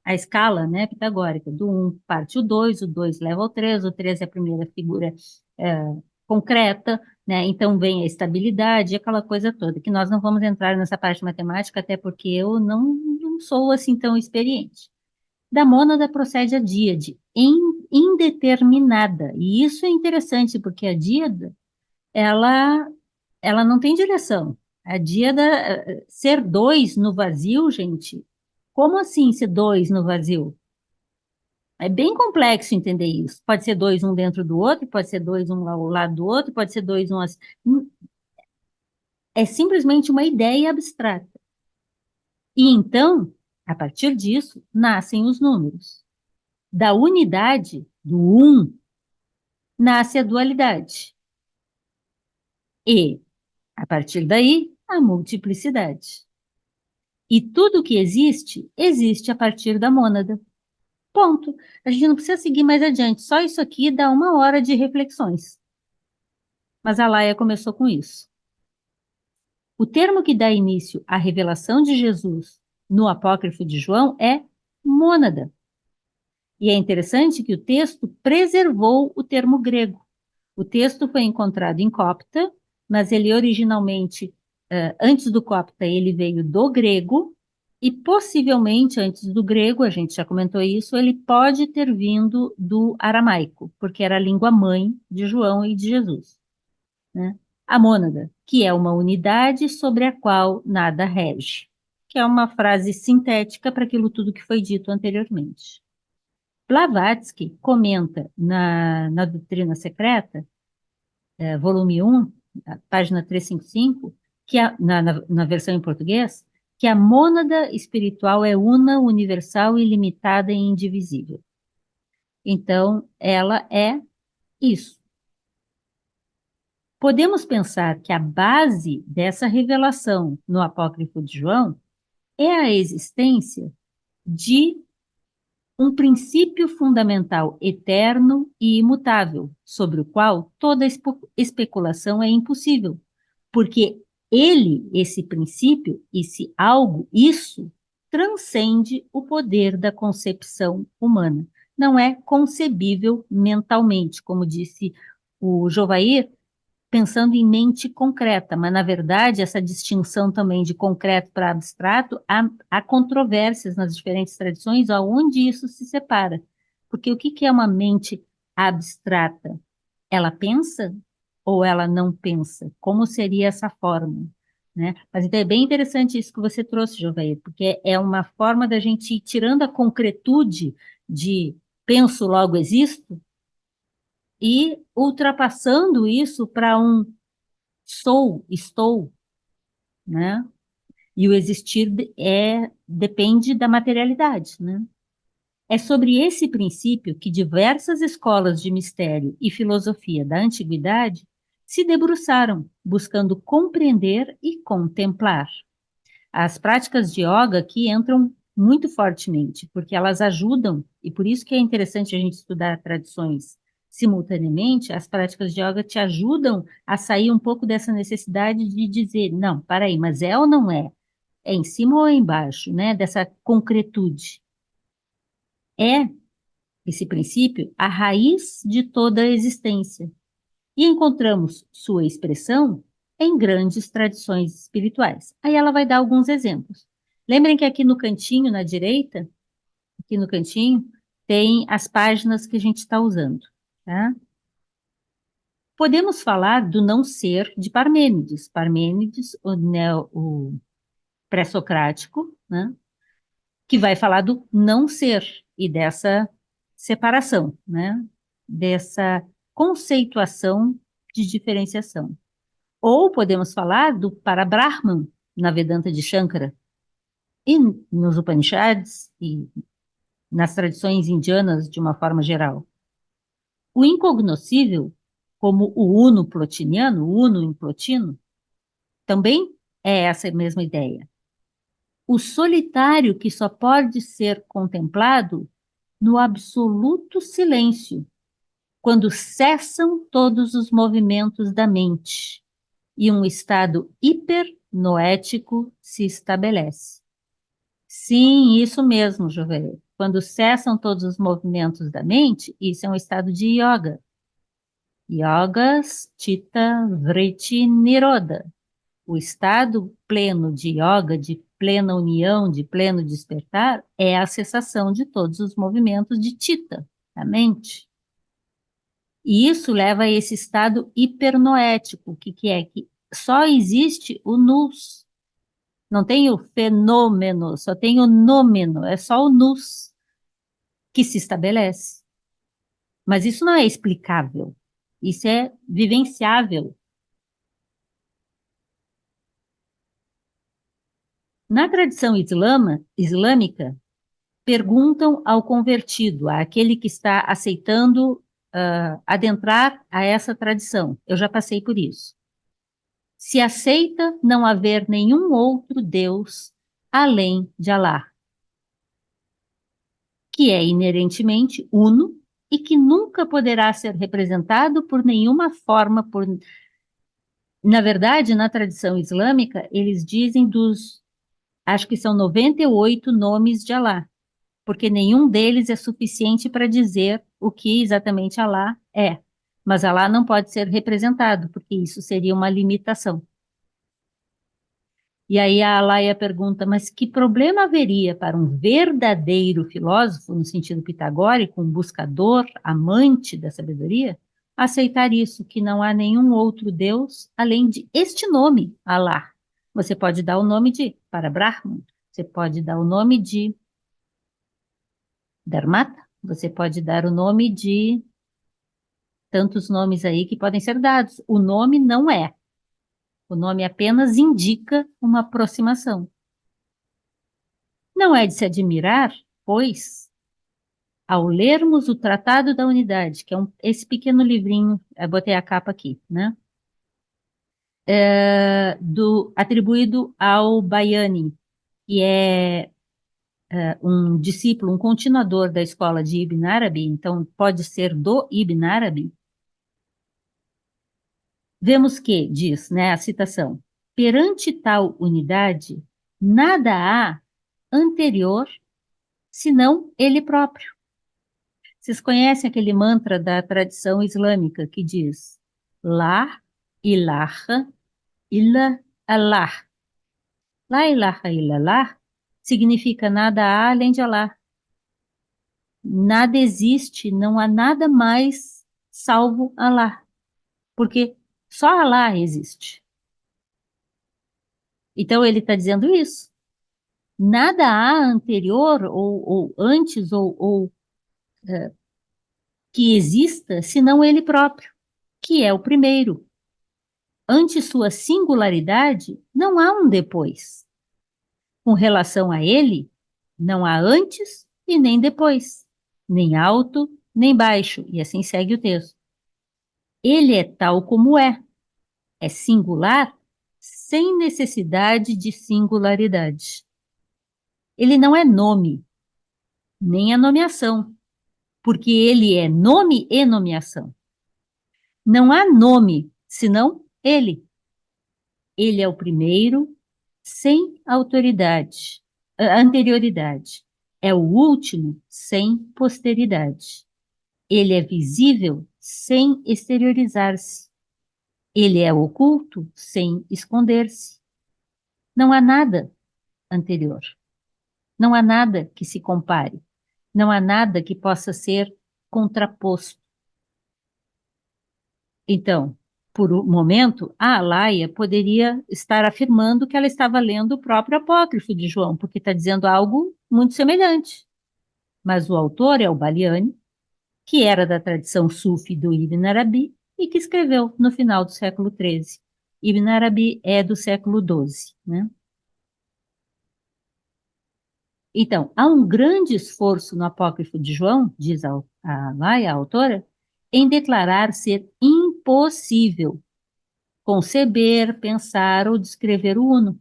a escala, né, pitagórica, do 1 parte o 2 leva ao 3, o 3 é a primeira figura concreta, né, então vem a estabilidade, aquela coisa toda, que nós não vamos entrar nessa parte matemática, até porque eu não sou assim tão experiente. Da mônada procede a díade, indeterminada, e isso é interessante, porque a díada, ela não tem direção. A díada, ser 2 no vazio, gente, como assim ser 2 no vazio? É bem complexo entender isso. Pode ser 2 um dentro do outro, pode ser 2 um ao lado do outro, pode ser 2 um assim. É simplesmente uma ideia abstrata. E então, a partir disso, nascem os números. Da unidade, do 1, nasce a dualidade. E, a partir daí, a multiplicidade. E tudo que existe, existe a partir da mônada. Ponto. A gente não precisa seguir mais adiante. Só isso aqui dá 1 hora de reflexões. Mas a Laia começou com isso. O termo que dá início à revelação de Jesus no apócrifo de João é mônada. E é interessante que o texto preservou o termo grego. O texto foi encontrado em copta, mas ele originalmente, antes do copta, ele veio do grego, e possivelmente antes do grego, a gente já comentou isso, ele pode ter vindo do aramaico, porque era a língua mãe de João e de Jesus, né? A mônada, que é uma unidade sobre a qual nada rege, que é uma frase sintética para aquilo tudo que foi dito anteriormente. Blavatsky comenta na Doutrina Secreta, volume 1, página 355, na versão em português, que a mônada espiritual é una, universal, ilimitada e indivisível. Então, ela é isso. Podemos pensar que a base dessa revelação no apócrifo de João é a existência de um princípio fundamental eterno e imutável, sobre o qual toda especulação é impossível, porque ele, esse princípio, esse algo, isso, transcende o poder da concepção humana. Não é concebível mentalmente, como disse o Jovair, pensando em mente concreta, mas, na verdade, essa distinção também de concreto para abstrato, há controvérsias nas diferentes tradições aonde isso se separa. Porque o que é uma mente abstrata? Ela pensa ou ela não pensa? Como seria essa forma? Né? Mas então é bem interessante isso que você trouxe, Jovair, porque é uma forma da gente ir tirando a concretude de penso, logo existo, e ultrapassando isso para um sou, estou, né? E o existir depende da materialidade, né? É sobre esse princípio que diversas escolas de mistério e filosofia da antiguidade se debruçaram, buscando compreender e contemplar. As práticas de yoga aqui entram muito fortemente, porque elas ajudam, e por isso que é interessante a gente estudar tradições simultaneamente, as práticas de yoga te ajudam a sair um pouco dessa necessidade de dizer, não, para aí, mas é ou não é? É em cima ou é embaixo, né? Dessa concretude. É, esse princípio, a raiz de toda a existência. E encontramos sua expressão em grandes tradições espirituais. Aí ela vai dar alguns exemplos. Lembrem que aqui no cantinho, na direita, aqui no cantinho, tem as páginas que a gente está usando, tá? Podemos falar do não ser de Parmênides. Parmênides, o pré-socrático, né? Que vai falar do não ser e dessa separação, né? Dessa conceituação de diferenciação. Ou podemos falar do Parabrahman, na Vedanta de Shankara, e nos Upanishads, e nas tradições indianas de uma forma geral. O incognoscível, como o uno plotiniano, o uno em Plotino, também é essa mesma ideia. O solitário que só pode ser contemplado no absoluto silêncio, quando cessam todos os movimentos da mente, e um estado hiper noético se estabelece. Sim, isso mesmo, Juveira. Quando cessam todos os movimentos da mente, isso é um estado de yoga. Yogas Chitta Vritti Nirodha. O estado pleno de yoga, de plena união, de pleno despertar, é a cessação de todos os movimentos de Chitta, da mente. E isso leva a esse estado hipernoético, que é que só existe o nous. Não tem o fenômeno, só tem o nômeno, é só o nous que se estabelece. Mas isso não é explicável, isso é vivenciável. Na tradição islâmica, perguntam ao convertido, àquele que está aceitando adentrar a essa tradição. Eu já passei por isso. Se aceita não haver nenhum outro Deus além de Alá, que é inerentemente uno e que nunca poderá ser representado por nenhuma forma. Na verdade, na tradição islâmica, eles dizem acho que são 98 nomes de Alá, porque nenhum deles é suficiente para dizer o que exatamente Alá é. Mas Alá não pode ser representado, porque isso seria uma limitação. E aí a Alaia pergunta, mas que problema haveria para um verdadeiro filósofo, no sentido pitagórico, um buscador, amante da sabedoria, aceitar isso, que não há nenhum outro Deus além de este nome, Alá. Você pode dar o nome de Parabrahman, você pode dar o nome de Dharmata, você pode dar o nome de tantos nomes aí que podem ser dados. O nome não é. O nome apenas indica uma aproximação. Não é de se admirar, pois, ao lermos o Tratado da Unidade, que é esse pequeno livrinho, eu botei a capa aqui, né? Atribuído ao Bayani, que é um discípulo, um continuador da escola de Ibn Arabi, então pode ser do Ibn Arabi. Vemos que, diz, né, a citação, perante tal unidade, nada há anterior senão ele próprio. Vocês conhecem aquele mantra da tradição islâmica que diz La ilaha illa Allah. La ilaha illa Allah significa nada há além de Allah. Nada existe, não há nada mais salvo Allah. Porque só Allah existe. Então ele está dizendo isso. Nada há anterior ou antes ou que exista senão ele próprio, que é o primeiro. Ante sua singularidade, não há um depois. Com relação a ele, não há antes e nem depois, nem alto, nem baixo, e assim segue o texto. Ele é tal como é singular, sem necessidade de singularidade. Ele não é nome, nem a nomeação, porque ele é nome e nomeação. Não há nome, senão ele. Ele é o primeiro, sem anterioridade. É o último, sem posteridade. Ele é visível, sem exteriorizar-se. Ele é oculto, sem esconder-se. Não há nada anterior. Não há nada que se compare. Não há nada que possa ser contraposto. Então, por um momento, a Alaia poderia estar afirmando que ela estava lendo o próprio apócrifo de João, porque está dizendo algo muito semelhante. Mas o autor é o Baliani, que era da tradição sufi do Ibn Arabi e que escreveu no final do século XIII. Ibn Arabi é do século XII, né? Então, há um grande esforço no apócrifo de João, diz a Alaia, a autora, em declarar ser impossível conceber, pensar ou descrever o uno.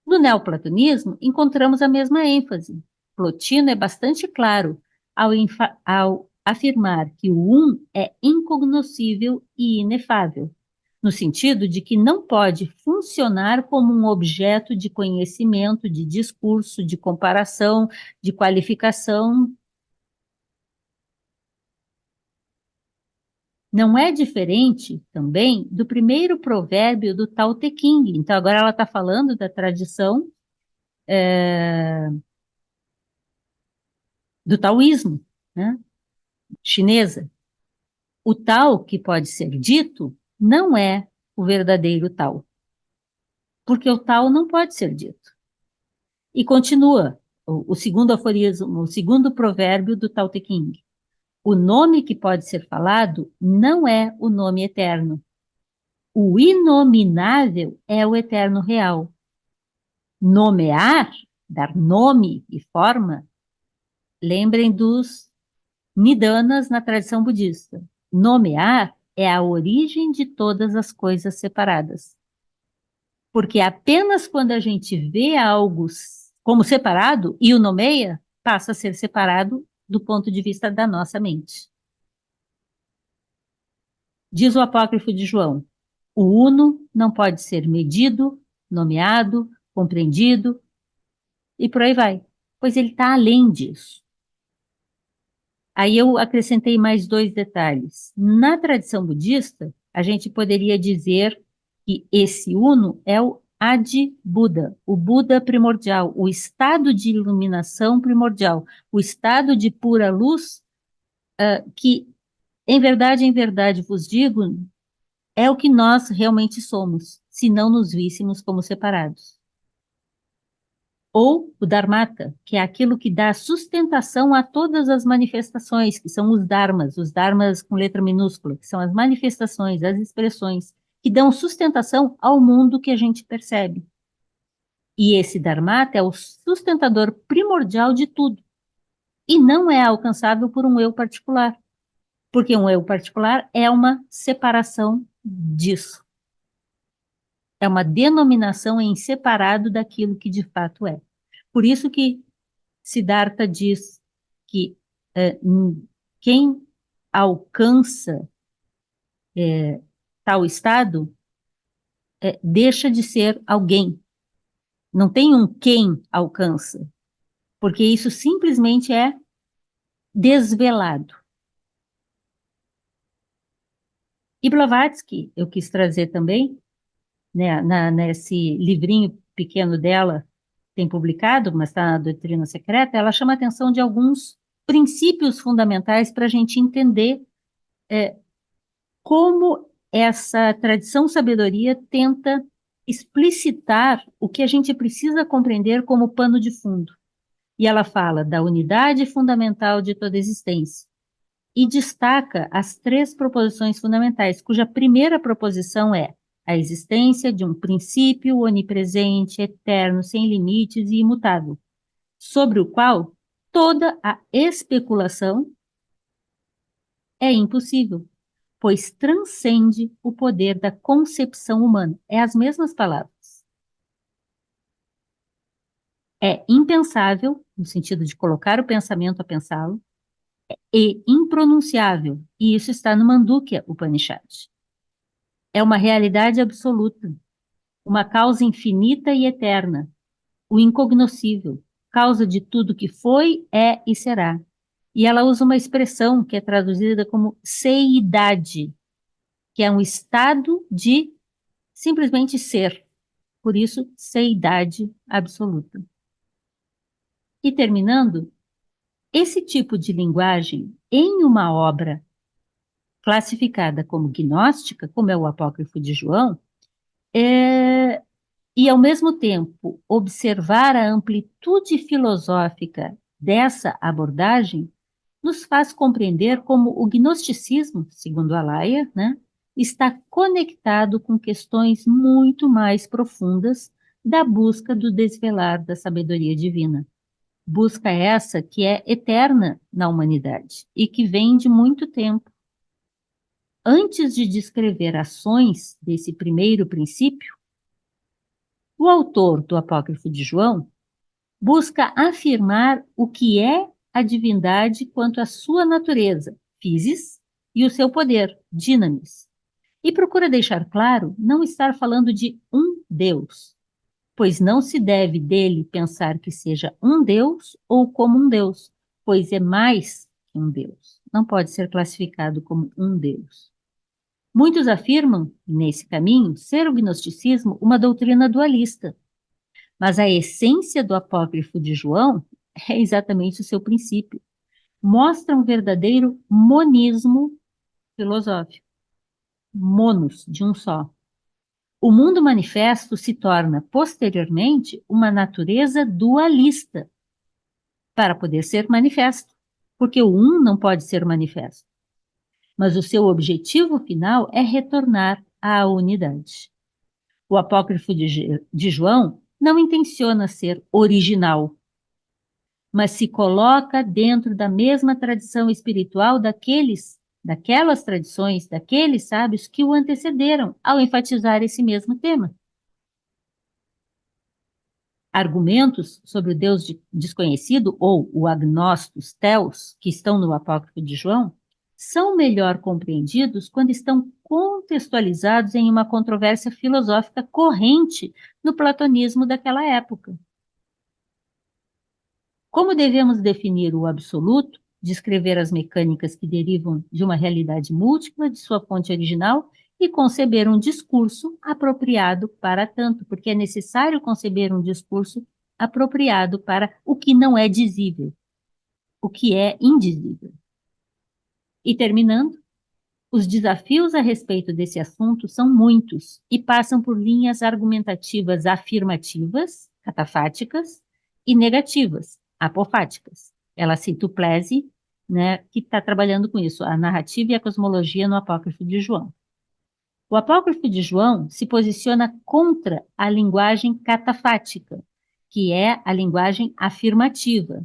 No neoplatonismo, encontramos a mesma ênfase. Plotino é bastante claro ao afirmar que o um é incognoscível e inefável. no sentido de que não pode funcionar como um objeto de conhecimento, de discurso, de comparação, de qualificação. Não é diferente também do primeiro provérbio do Tao Te Ching. Então, agora ela está falando da tradição do taoísmo, né, chinesa. O Tao que pode ser dito não é o verdadeiro Tao, porque o Tao não pode ser dito. E continua o segundo aforismo, o segundo provérbio do Tao Te Ching. O nome que pode ser falado não é o nome eterno. O inominável é o eterno real. Nomear, dar nome e forma, lembrem dos Nidanas na tradição budista. Nomear é a origem de todas as coisas separadas. Porque apenas quando a gente vê algo como separado e o nomeia, passa a ser separado do ponto de vista da nossa mente. Diz o apócrifo de João, o uno não pode ser medido, nomeado, compreendido, e por aí vai, pois ele está além disso. Aí eu acrescentei mais 2 detalhes. Na tradição budista, a gente poderia dizer que esse uno é o Adi-Buda, o Buda primordial, o estado de iluminação primordial, o estado de pura luz, que, em verdade vos digo, é o que nós realmente somos, se não nos víssemos como separados. Ou o Dharmata, que é aquilo que dá sustentação a todas as manifestações, que são os dharmas com letra minúscula, que são as manifestações, as expressões, que dão sustentação ao mundo que a gente percebe. E esse Dharmata é o sustentador primordial de tudo, e não é alcançável por um eu particular, porque um eu particular é uma separação disso. É uma denominação em separado daquilo que de fato é. Por isso que Siddhartha diz que quem alcança tal estado deixa de ser alguém. Não tem um quem alcança, porque isso simplesmente é desvelado. E Blavatsky, eu quis trazer também, né, nesse livrinho pequeno dela, tem publicado, mas está na Doutrina Secreta, ela chama a atenção de alguns princípios fundamentais para a gente entender como essa tradição sabedoria tenta explicitar o que a gente precisa compreender como pano de fundo. E ela fala da unidade fundamental de toda existência e destaca as 3 proposições fundamentais, cuja primeira proposição é a existência de um princípio onipresente, eterno, sem limites e imutável, sobre o qual toda a especulação é impossível, pois transcende o poder da concepção humana. É as mesmas palavras. É impensável, no sentido de colocar o pensamento a pensá-lo, e impronunciável, e isso está no Mandukya Upanishad. É uma realidade absoluta, uma causa infinita e eterna, o incognoscível, causa de tudo que foi, é e será. E ela usa uma expressão que é traduzida como seidade, que é um estado de simplesmente ser. Por isso, seidade absoluta. E terminando, esse tipo de linguagem em uma obra classificada como gnóstica, como é o Apócrifo de João, e ao mesmo tempo observar a amplitude filosófica dessa abordagem, nos faz compreender como o gnosticismo, segundo Alaya, né, está conectado com questões muito mais profundas da busca do desvelar da sabedoria divina. Busca essa que é eterna na humanidade e que vem de muito tempo. Antes de descrever ações desse primeiro princípio, o autor do Apócrifo de João busca afirmar o que é a divindade quanto à sua natureza, physis, e o seu poder, dinamis. E procura deixar claro não estar falando de um Deus, pois não se deve dele pensar que seja um Deus ou como um Deus, pois é mais que um Deus. Não pode ser classificado como um Deus. Muitos afirmam, nesse caminho, ser o gnosticismo uma doutrina dualista, mas a essência do apócrifo de João é exatamente o seu princípio. Mostra um verdadeiro monismo filosófico. Monos, de um só. O mundo manifesto se torna, posteriormente, uma natureza dualista para poder ser manifesto, porque o um não pode ser manifesto. Mas o seu objetivo final é retornar à unidade. O apócrifo de João não intenciona ser original, mas se coloca dentro da mesma tradição espiritual daquelas tradições, daqueles sábios que o antecederam ao enfatizar esse mesmo tema. Argumentos sobre o Deus desconhecido, ou o agnostos theos, que estão no apócrifo de João, são melhor compreendidos quando estão contextualizados em uma controvérsia filosófica corrente no platonismo daquela época. Como devemos definir o absoluto, descrever as mecânicas que derivam de uma realidade múltipla de sua fonte original e conceber um discurso apropriado para tanto, porque é necessário conceber um discurso apropriado para o que não é dizível, o que é indizível. E terminando, os desafios a respeito desse assunto são muitos e passam por linhas argumentativas afirmativas, catafáticas, e negativas, apofáticas. Ela cita o Plessy, né, que está trabalhando com isso, a narrativa e a cosmologia no apócrifo de João. O apócrifo de João se posiciona contra a linguagem catafática, que é a linguagem afirmativa,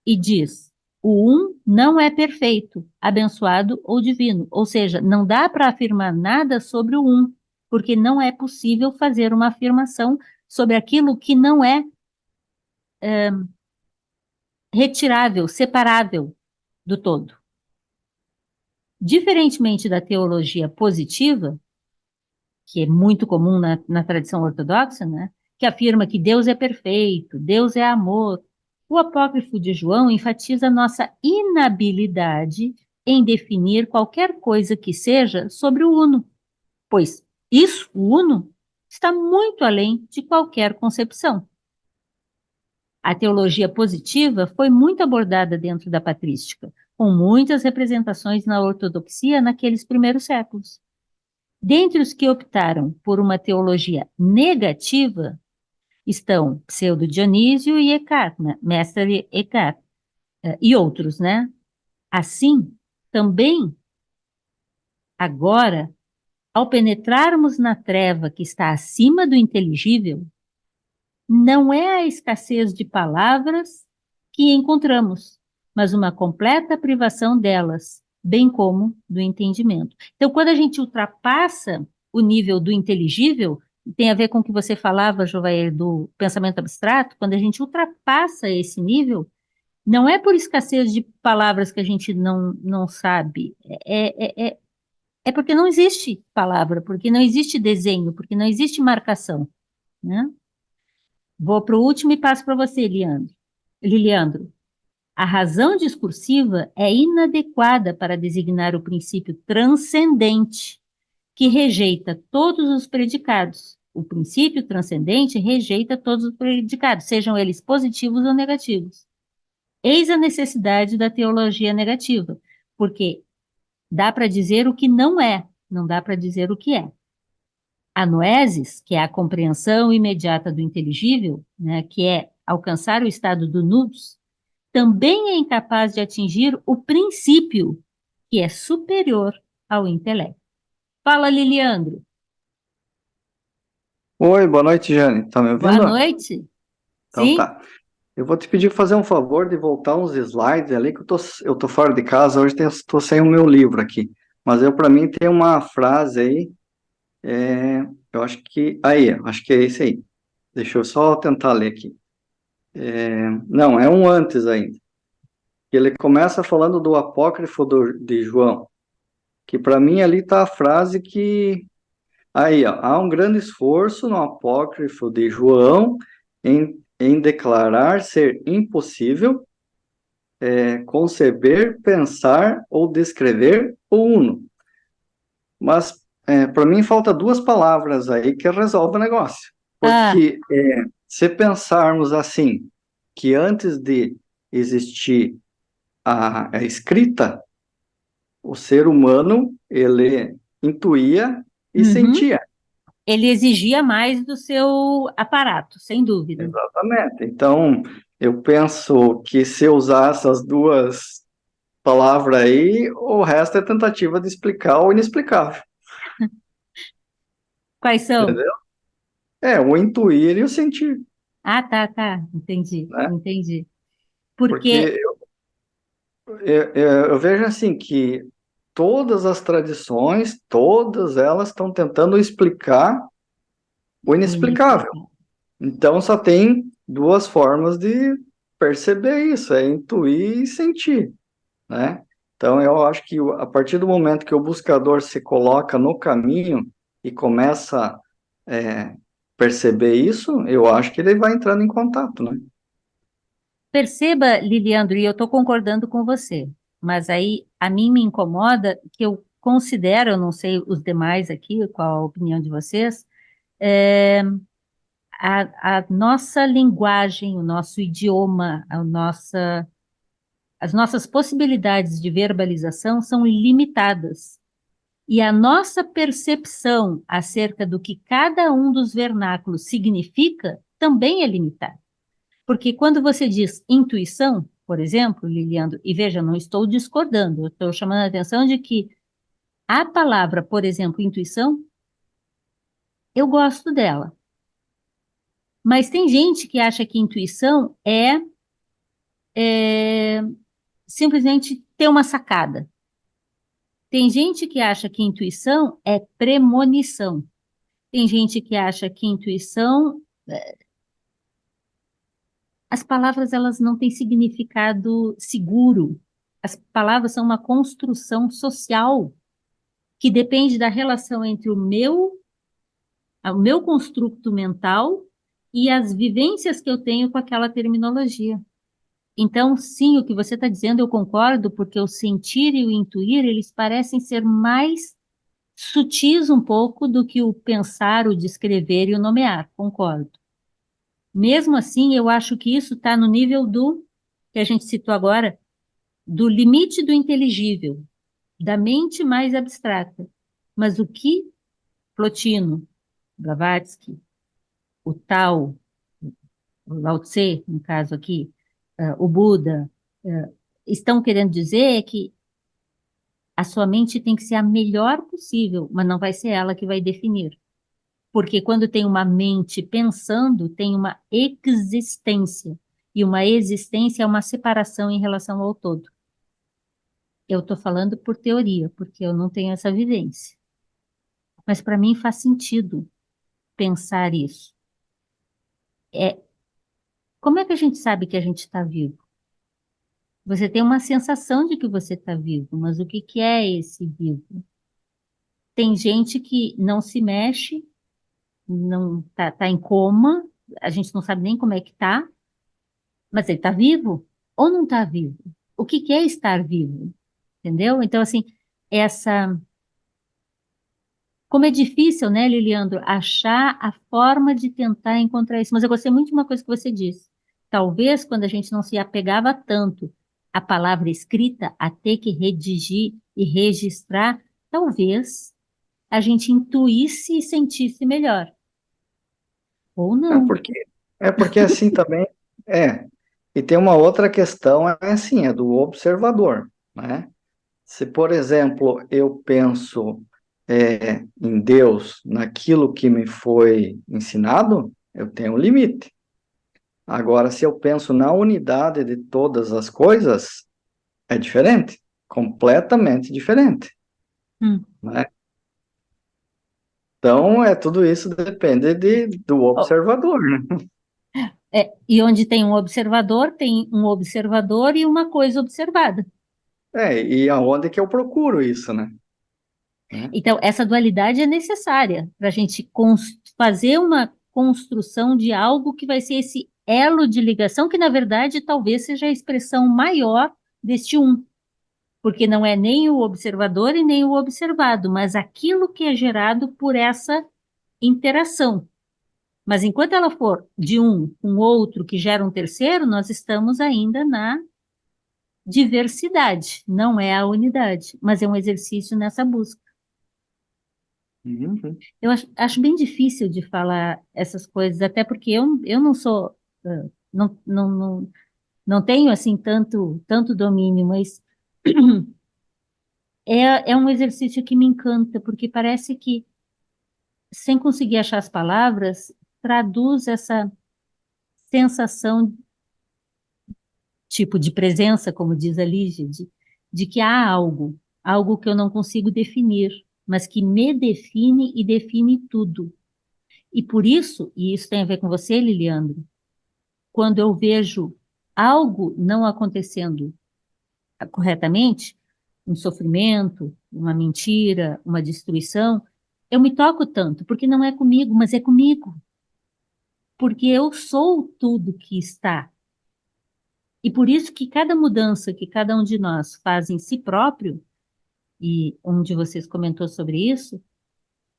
e diz: o um não é perfeito, abençoado ou divino, ou seja, não dá para afirmar nada sobre o um, porque não é possível fazer uma afirmação sobre aquilo que não é retirável, separável do todo. Diferentemente da teologia positiva, que é muito comum na tradição ortodoxa, né, que afirma que Deus é perfeito, Deus é amor, o apócrifo de João enfatiza nossa inabilidade em definir qualquer coisa que seja sobre o uno, pois isso, o uno, está muito além de qualquer concepção. A teologia positiva foi muito abordada dentro da patrística, com muitas representações na ortodoxia naqueles primeiros séculos. Dentre os que optaram por uma teologia negativa estão Pseudo Dionísio e Eckhart, né? Mestre Eckhart, e outros, né? Assim, também, agora, ao penetrarmos na treva que está acima do inteligível, não é a escassez de palavras que encontramos, mas uma completa privação delas, bem como do entendimento. Então, quando a gente ultrapassa o nível do inteligível, tem a ver com o que você falava, Jovair, do pensamento abstrato, quando a gente ultrapassa esse nível, não é por escassez de palavras que a gente não sabe, é porque não existe palavra, porque não existe desenho, porque não existe marcação, né? Vou para o último e passo para você, Liliandro. A razão discursiva é inadequada para designar o princípio transcendente, que rejeita todos os predicados. O princípio transcendente rejeita todos os predicados, sejam eles positivos ou negativos. Eis a necessidade da teologia negativa, porque dá para dizer o que não é, não dá para dizer o que é. A noesis, que é a compreensão imediata do inteligível, né, que é alcançar o estado do nous, também é incapaz de atingir o princípio, que é superior ao intelecto. Fala, Liliandro. Oi, boa noite, Jane. Tá me ouvindo? Boa noite. Então Sim? tá. Eu vou te pedir para fazer um favor de voltar uns slides ali, que eu tô fora de casa, hoje tô sem o meu livro aqui. Mas para mim tem uma frase aí, eu acho que, acho que é esse aí. Deixa eu só tentar ler aqui. Não, é um antes ainda. Ele começa falando do apócrifo de João. Que para mim ali está a frase que aí, ó, há um grande esforço no apócrifo de João em declarar ser impossível conceber, pensar ou descrever o uno. Mas para mim falta duas palavras aí que resolve o negócio. Ah, Porque se pensarmos assim, que antes de existir a escrita, o ser humano, ele intuía e uhum. sentia. Ele exigia mais do seu aparato, sem dúvida. Exatamente. Então, eu penso que se eu usar essas duas palavras aí, o resto é tentativa de explicar o inexplicável, Quais são? entendeu? O intuir e o sentir, Ah, tá, tá, entendi, né? entendi. Porque Porque eu vejo assim que todas as tradições, todas elas estão tentando explicar o o inexplicável. inexplicável. Então, só tem duas formas de perceber isso, é intuir e sentir, né? Então, eu acho que a partir do momento que o buscador se coloca no caminho e começa a perceber isso, eu acho que ele vai entrando em contato, né? Perceba, Liliandro, e eu estou concordando com você, mas aí a mim me incomoda que eu considero, eu não sei os demais aqui, qual a opinião de vocês, é, a nossa linguagem, o nosso idioma, as nossas possibilidades de verbalização são limitadas. E a nossa percepção acerca do que cada um dos vernáculos significa também é limitada. Porque quando você diz intuição, por exemplo, Liliandro, e veja, não estou discordando, eu estou chamando a atenção de que a palavra, por exemplo, intuição, eu gosto dela. Mas tem gente que acha que intuição é simplesmente ter uma sacada. Tem gente que acha que intuição é premonição. Tem gente que acha que intuição, as palavras elas não têm significado seguro. As palavras são uma construção social que depende da relação entre o meu construto mental e as vivências que eu tenho com aquela terminologia. Então, sim, o que você está dizendo eu concordo, porque o sentir e o intuir, eles parecem ser mais sutis um pouco do que o pensar, o descrever e o nomear, concordo. Mesmo assim, eu acho que isso está no nível do, que a gente citou agora, do limite do inteligível, da mente mais abstrata. Mas o que Plotino, Blavatsky, o Tao, o Lao Tse, no caso aqui, o Buda, estão querendo dizer é que a sua mente tem que ser a melhor possível, mas não vai ser ela que vai definir. Porque quando tem uma mente pensando, tem uma existência. E uma existência é uma separação em relação ao todo. Eu estou falando por teoria, porque eu não tenho essa vivência. Mas para mim faz sentido pensar isso. É, como é que a gente sabe que a gente está vivo? Você tem uma sensação de que você está vivo, mas o que que é esse vivo? Tem gente que não se mexe, não tá em coma, a gente não sabe nem como é que tá, mas ele está vivo ou não está vivo? O que que é estar vivo? Entendeu? Então, assim, essa. Como é difícil, né, Liliandro, achar a forma de tentar encontrar isso. Mas eu gostei muito de uma coisa que você disse. Talvez quando a gente não se apegava tanto à palavra escrita, a ter que redigir e registrar, talvez a gente intuísse e sentisse melhor. Ou É não. porque, é porque assim também é. E tem uma outra questão, é assim, é do observador, né? Se, por exemplo, eu penso em Deus, naquilo que me foi ensinado, eu tenho um limite. Agora, se eu penso na unidade de todas as coisas, é diferente, completamente diferente, Hum. né? Então, tudo isso depende do Ó, observador, né? e onde tem um observador e uma coisa observada. E aonde que eu procuro isso, né? Então, essa dualidade é necessária para a gente fazer uma construção de algo que vai ser esse elo de ligação, que, na verdade, talvez seja a expressão maior deste um, porque não é nem o observador e nem o observado, mas aquilo que é gerado por essa interação. Mas enquanto ela for de um com outro que gera um terceiro, nós estamos ainda na diversidade, não é a unidade, mas é um exercício nessa busca. Uhum. Eu acho bem difícil de falar essas coisas, até porque eu não sou, não tenho assim tanto domínio, mas é um exercício que me encanta, porque parece que, sem conseguir achar as palavras, traduz essa sensação, tipo de presença, como diz a Lígia, de que há algo que eu não consigo definir, mas que me define e define tudo. E por isso, e isso tem a ver com você, Liliandro, quando eu vejo algo não acontecendo corretamente, um sofrimento, uma mentira, uma destruição, eu me toco tanto, porque não é comigo, mas é comigo. Porque eu sou tudo que está. E por isso que cada mudança que cada um de nós faz em si próprio, e um de vocês comentou sobre isso,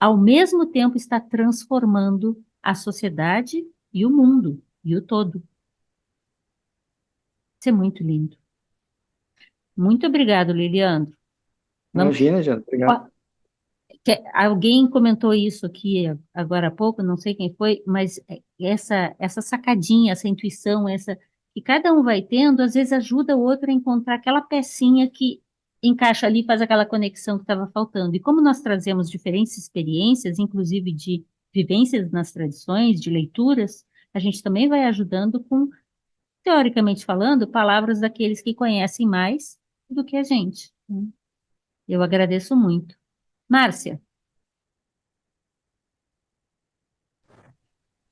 ao mesmo tempo está transformando a sociedade e o mundo, e o todo. Isso é muito lindo. Muito obrigado, Liliandro. Vamos... Imagina, Jana, obrigado. Alguém comentou isso aqui agora há pouco, não sei quem foi, mas essa sacadinha, essa intuição, essa que cada um vai tendo, às vezes ajuda o outro a encontrar aquela pecinha que encaixa ali e faz aquela conexão que estava faltando. E como nós trazemos diferentes experiências, inclusive de vivências nas tradições, de leituras, a gente também vai ajudando com, teoricamente falando, palavras daqueles que conhecem mais do que a gente. Eu agradeço muito. Márcia.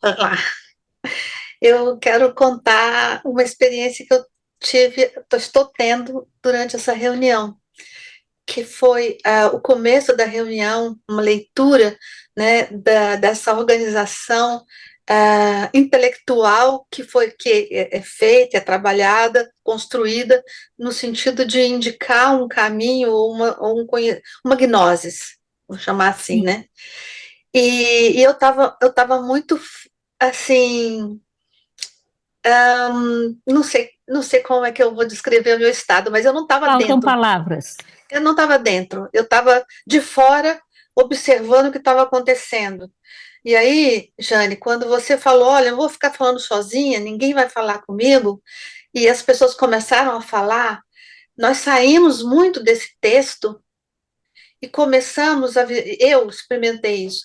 Olá. Eu quero contar uma experiência que eu estou tendo durante essa reunião, que foi o começo da reunião, uma leitura, né, dessa organização intelectual que é feita, é trabalhada, construída no sentido de indicar um caminho ou uma gnosis, vou chamar assim, né? E eu estava muito assim, não sei como é que eu vou descrever o meu estado, mas eu não estava dentro. Faltam palavras. Eu não estava dentro, eu estava de fora, observando o que estava acontecendo. E aí, Jane, quando você falou, olha, eu vou ficar falando sozinha, ninguém vai falar comigo, e as pessoas começaram a falar, nós saímos muito desse texto e começamos eu experimentei isso.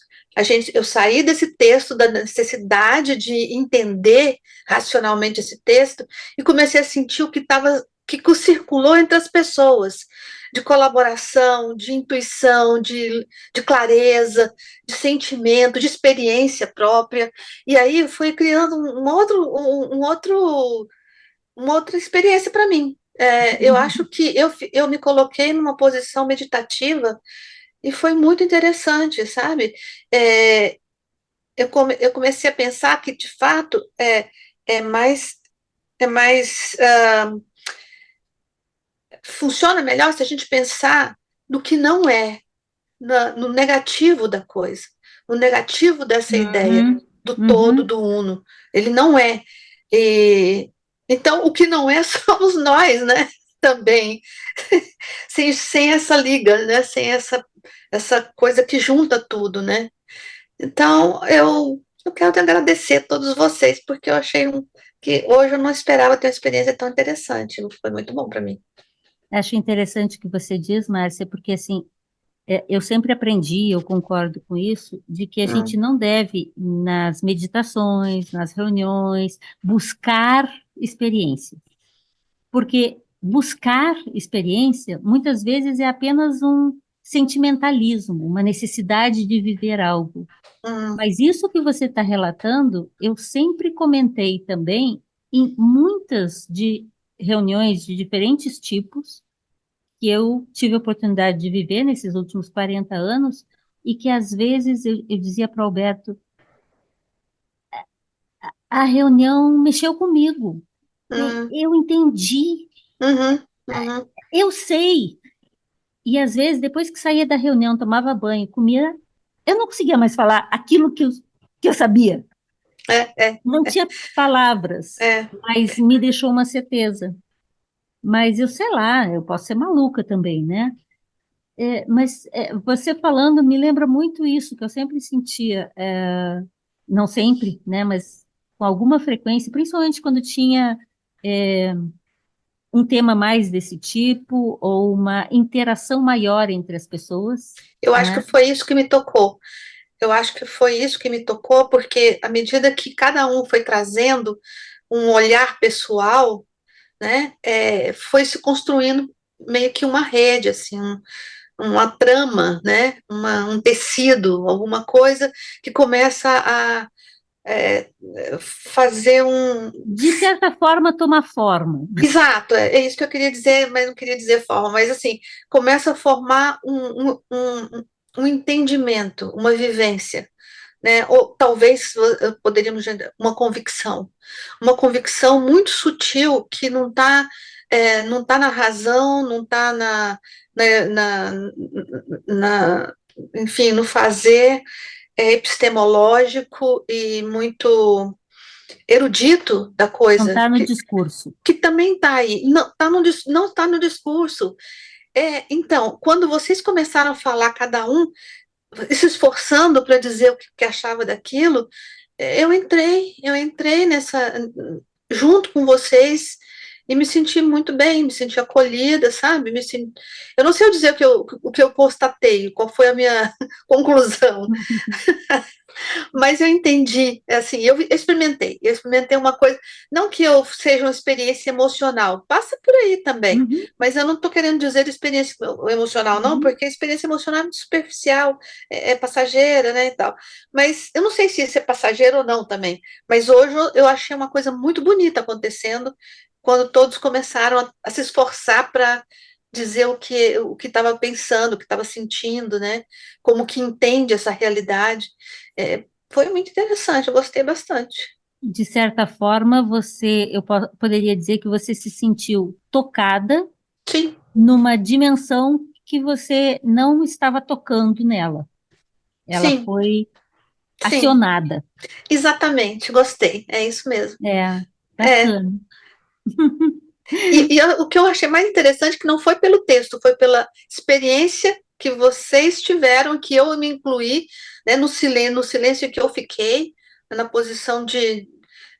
Eu saí desse texto da necessidade de entender racionalmente esse texto e comecei a sentir o que circulou entre as pessoas, de colaboração, de intuição, de clareza, de sentimento, de experiência própria. E aí foi criando uma outra experiência para mim. Eu acho que eu me coloquei numa posição meditativa e foi muito interessante, sabe? Eu comecei a pensar que, de fato, funciona melhor se a gente pensar no que não é, no negativo da coisa, no negativo dessa ideia do todo, do uno. Ele não é. Então, o que não é somos nós, né? Também. sem essa liga, né? Sem essa coisa que junta tudo, né? Então, eu quero te agradecer a todos vocês, porque eu achei que hoje eu não esperava ter uma experiência tão interessante. Foi muito bom para mim. Acho interessante o que você diz, Márcia, porque assim, eu sempre aprendi, eu concordo com isso, de que a gente não deve, nas meditações, nas reuniões, buscar experiência. Porque buscar experiência, muitas vezes, é apenas um sentimentalismo, uma necessidade de viver algo. Mas isso que você está relatando, eu sempre comentei também em muitas de reuniões de diferentes tipos, que eu tive a oportunidade de viver nesses últimos 40 anos e que às vezes eu dizia para o Alberto, a reunião mexeu comigo, né? Hum, Eu entendi, uhum, uhum. eu sei. E às vezes, depois que saía da reunião, tomava banho, comia, eu não conseguia mais falar aquilo que eu sabia. É, Não tinha palavras, é. mas me deixou uma certeza. Mas eu sei lá, eu posso ser maluca também, né? Você falando me lembra muito isso, que eu sempre sentia, não sempre, né? Mas com alguma frequência, principalmente quando tinha um tema mais desse tipo, ou uma interação maior entre as pessoas, Eu acho que né? foi isso que me tocou. Eu acho que foi isso que me tocou, porque à medida que cada um foi trazendo um olhar pessoal, né, foi se construindo meio que uma rede, assim, uma trama, né, um tecido, alguma coisa que começa a fazer um. De certa forma, tomar forma. Exato, é isso que eu queria dizer, mas não queria dizer forma, mas assim, começa a formar um entendimento, uma vivência, né? Ou talvez poderíamos dizer uma convicção muito sutil que não tá na razão, não está na, na, enfim, no fazer epistemológico e muito erudito da Não coisa, está no discurso. que também está aí, não está no discurso. Então, quando vocês começaram a falar, cada um se esforçando para dizer o que achava daquilo, eu entrei nessa, junto com vocês, e me senti muito bem, me senti acolhida, sabe? Eu não sei dizer o que eu constatei, qual foi a minha conclusão, mas eu entendi, assim, eu experimentei uma coisa, não que eu seja uma experiência emocional, passa por aí também, Uhum, mas eu não estou querendo dizer experiência emocional, não, uhum. porque a experiência emocional é muito superficial, é passageira, né, e tal, mas eu não sei se isso é passageiro ou não também, mas hoje eu achei uma coisa muito bonita acontecendo, quando todos começaram a se esforçar para dizer o que estava pensando, o que estava sentindo, né, como que entende essa realidade, foi muito interessante, eu gostei bastante. De certa forma, poderia dizer que você se sentiu tocada Sim, numa dimensão que você não estava tocando nela. Ela sim, foi sim, acionada. exatamente, gostei, é isso mesmo. É, É. bacana. O que eu achei mais interessante é que não foi pelo texto, foi pela experiência que vocês tiveram, que eu me incluí, né, no silêncio que eu fiquei, na posição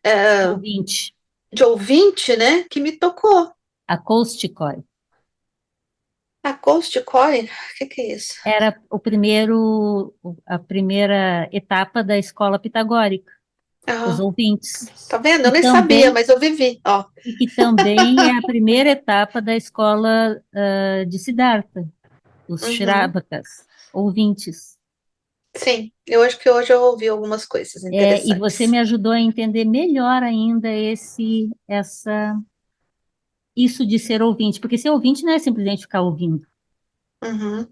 é, Ouvinte, de ouvinte, né, que me tocou. acústicos. A Ghost Core, o que é isso? Era a primeira etapa da escola pitagórica, os Ah, ouvintes. tá vendo? Eu E nem sabia, também, mas eu vivi, ó. e que também é a primeira etapa da escola de Siddhartha, os Uhum. Shravakas, ouvintes. Sim, eu acho que hoje eu ouvi algumas coisas E você interessantes. me ajudou a entender melhor ainda isso de ser ouvinte, porque ser ouvinte não é simplesmente ficar ouvindo, Uhum.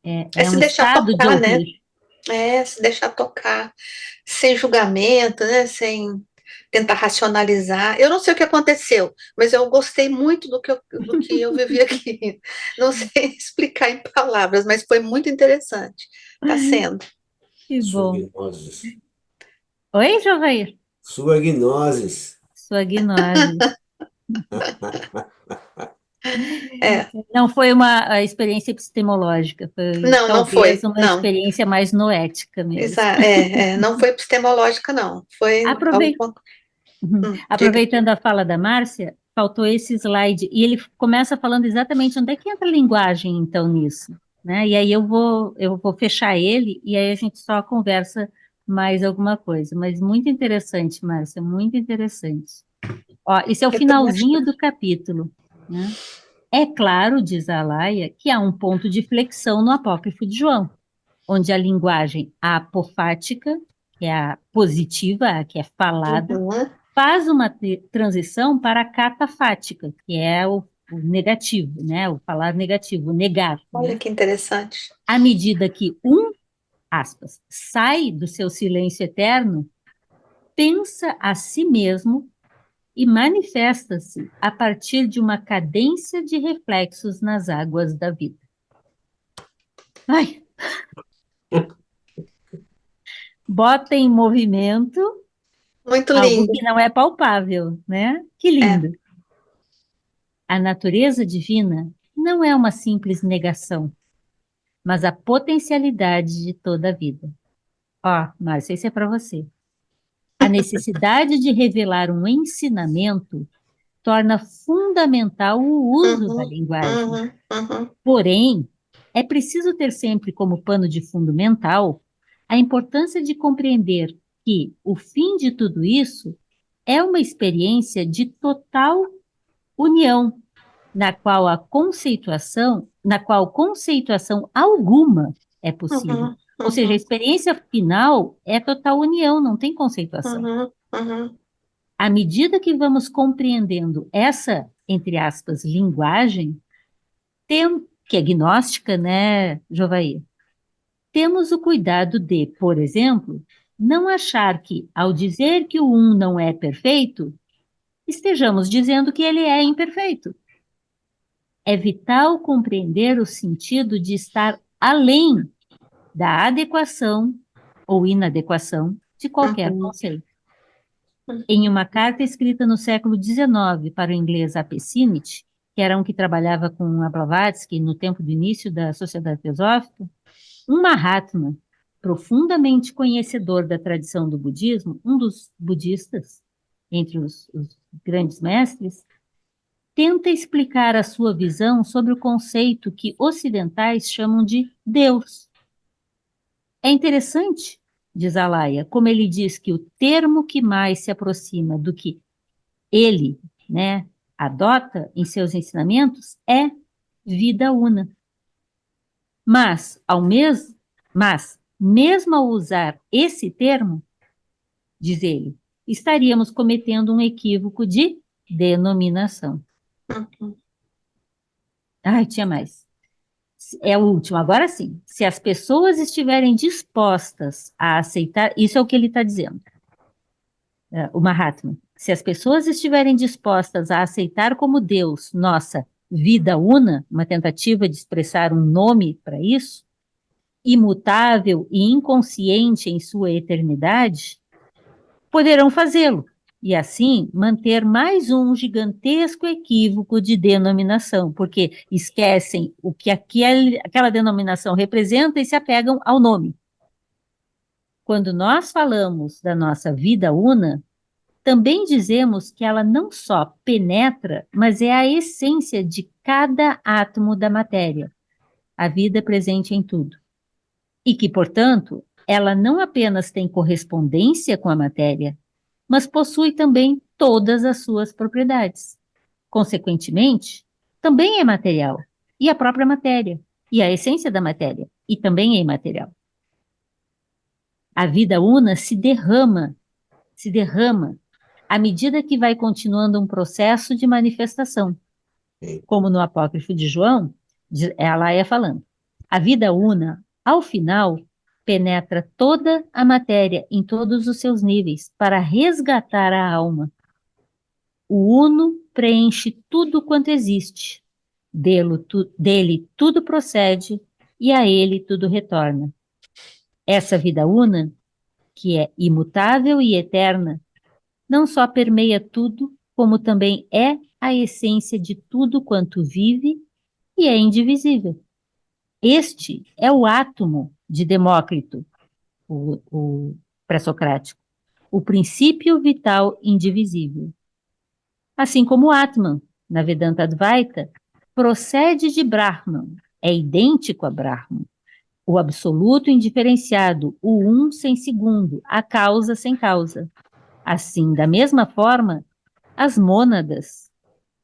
É é se um deixar estado de tocar, né? ouvir. Se deixar tocar, sem julgamento, né? Sem tentar racionalizar. Eu não sei o que aconteceu, mas eu gostei muito do que eu vivi aqui. Não sei explicar em palavras, mas foi muito interessante. Está sendo. Que bom. Suagnoses. Oi, Jovair? Suagnoses. Sua gnose. É, Não foi uma experiência epistemológica, foi não, não talvez foi, uma não. experiência mais noética mesmo. Não foi epistemológica, não. Foi Aprovei- alguma. Diga. Aproveitando a fala da Márcia, faltou esse slide, e ele começa falando exatamente onde é que entra a linguagem, então, nisso, né? E aí eu vou fechar ele, e aí a gente só conversa mais alguma coisa. Mas muito interessante, Márcia, muito interessante. Ó, esse é o Eu também acho que. finalzinho do capítulo, né? É claro, diz a Laia, que há um ponto de flexão no apócrifo de João, onde a linguagem apofática, que é a positiva, a que é falada, Uhum, faz uma transição para a catafática, que é o negativo, né? O falar negativo, o negar. Olha Né? que interessante. À medida que aspas, sai do seu silêncio eterno, pensa a si mesmo e manifesta-se a partir de uma cadência de reflexos nas águas da vida. Ai, bota em movimento Muito algo lindo. que não é palpável, né? Que lindo. A natureza divina não é uma simples negação, mas a potencialidade de toda a vida. Ó, Márcia, isso é para você. A necessidade de revelar um ensinamento torna fundamental o uso da linguagem. Porém, é preciso ter sempre como pano de fundo mental a importância de compreender que o fim de tudo isso é uma experiência de total união, na qual conceituação alguma é possível. Ou seja, a experiência final é total união, não tem conceituação. À medida que vamos compreendendo essa, entre aspas, linguagem, que é gnóstica, né, Jovaí? Temos o cuidado de, por exemplo, não achar que, ao dizer que o um não é perfeito, estejamos dizendo que ele é imperfeito. É vital compreender o sentido de estar além da adequação ou inadequação de qualquer conceito. Em uma carta escrita no século XIX para o inglês Apessinit, que era um que trabalhava com a Blavatsky no tempo do início da Sociedade Teosófica, um Mahatma, profundamente conhecedor da tradição do budismo, um dos budistas, entre os grandes mestres, tenta explicar a sua visão sobre o conceito que ocidentais chamam de Deus. É interessante, diz Alaya, como ele diz que o termo que mais se aproxima do que ele, né, adota em seus ensinamentos é vida una. Mas, mesmo ao usar esse termo, diz ele, estaríamos cometendo um equívoco de denominação. Ai, tinha mais. É o último, agora sim. Se as pessoas estiverem dispostas a aceitar, isso é o que ele está dizendo, o Mahatma. Se as pessoas estiverem dispostas a aceitar como Deus nossa vida una, uma tentativa de expressar um nome para isso, imutável e inconsciente em sua eternidade, poderão fazê-lo, e assim manter mais um gigantesco equívoco de denominação, porque esquecem o que aquela denominação representa e se apegam ao nome. Quando nós falamos da nossa vida una, também dizemos que ela não só penetra, mas é a essência de cada átomo da matéria, a vida presente em tudo. E que, portanto, ela não apenas tem correspondência com a matéria, mas possui também todas as suas propriedades. Consequentemente, também é material, e a própria matéria, e a essência da matéria, e também é imaterial. A vida una se derrama à medida que vai continuando um processo de manifestação. Como no Apócrifo de João, ela ia falando. A vida una, ao final, penetra toda a matéria em todos os seus níveis para resgatar a alma. O uno preenche tudo quanto existe. Dele tudo procede e a ele tudo retorna. Essa vida una, que é imutável e eterna, não só permeia tudo, como também é a essência de tudo quanto vive e é indivisível. Este é o átomo de Demócrito, o pré-socrático, o princípio vital indivisível. Assim como o Atman, na Vedanta Advaita, procede de Brahman, é idêntico a Brahman, o absoluto indiferenciado, o um sem segundo, a causa sem causa. Assim, da mesma forma, as mônadas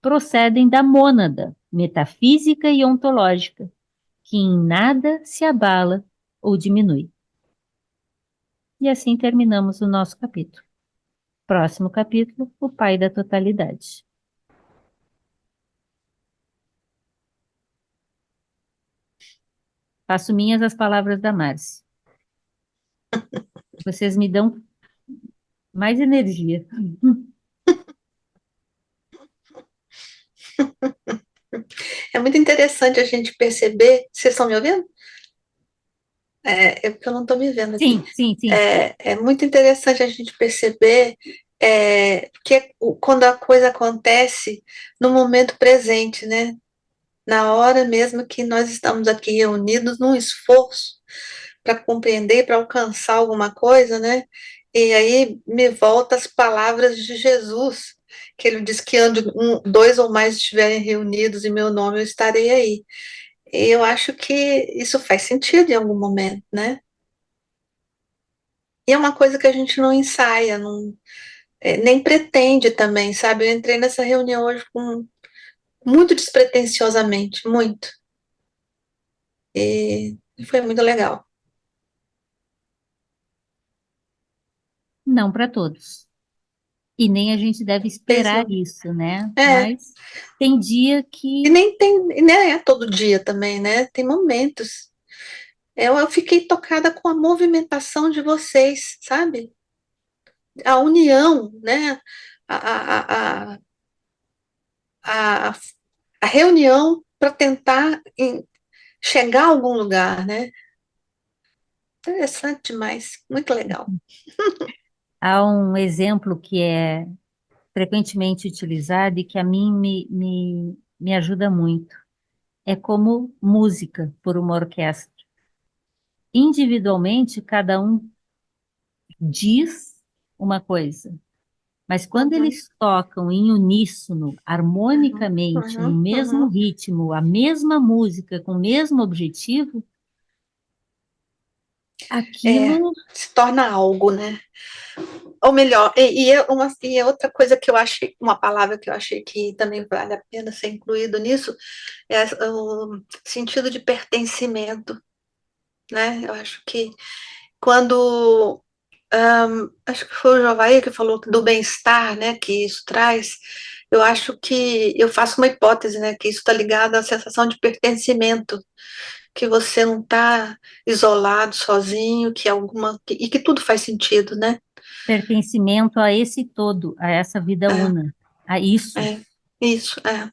procedem da mônada, metafísica e ontológica, que em nada se abala ou diminui. E assim terminamos o nosso capítulo. Próximo capítulo, o Pai da Totalidade. Faço minhas as palavras da Márcia. Vocês me dão mais energia. É muito interessante a gente perceber. Vocês estão me ouvindo? É porque eu não estou me vendo aqui. Sim. É muito interessante a gente perceber que quando a coisa acontece no momento presente, né? Na hora mesmo que nós estamos aqui reunidos num esforço para compreender, para alcançar alguma coisa, né? E aí me volta as palavras de Jesus, que ele diz que onde dois ou mais estiverem reunidos em meu nome, eu estarei aí. E eu acho que isso faz sentido em algum momento, né? E é uma coisa que a gente não ensaia, nem pretende também, sabe? Eu entrei nessa reunião hoje muito despretensiosamente, muito. E foi muito legal. Não para todos. E nem a gente deve esperar isso, né? Mas tem dia E que nem tem, né? É todo dia também, né? Tem momentos. Eu fiquei tocada com a movimentação de vocês, sabe? A união, né? A, a, a, a, a reunião para tentar chegar a algum lugar, né? Interessante demais, muito legal. há um exemplo que é frequentemente utilizado e que a mim me ajuda muito. É como música por uma orquestra. Individualmente, cada um diz uma coisa, mas quando Uhum, eles tocam em uníssono, harmonicamente, no mesmo uhum. ritmo, a mesma música, com o mesmo objetivo, aquilo Se torna algo, né? Ou melhor, e outra coisa que eu achei, uma palavra que eu achei que também vale a pena ser incluído nisso, é o sentido de pertencimento, né? Eu acho que quando acho que foi o Jovair que falou do bem-estar, né, que isso traz. Eu acho que eu faço uma hipótese, né, que isso está ligado à sensação de pertencimento, que você não está isolado, sozinho, e que tudo faz sentido, né? pertencimento a esse todo, a essa vida É, una, a isso. é, isso, é.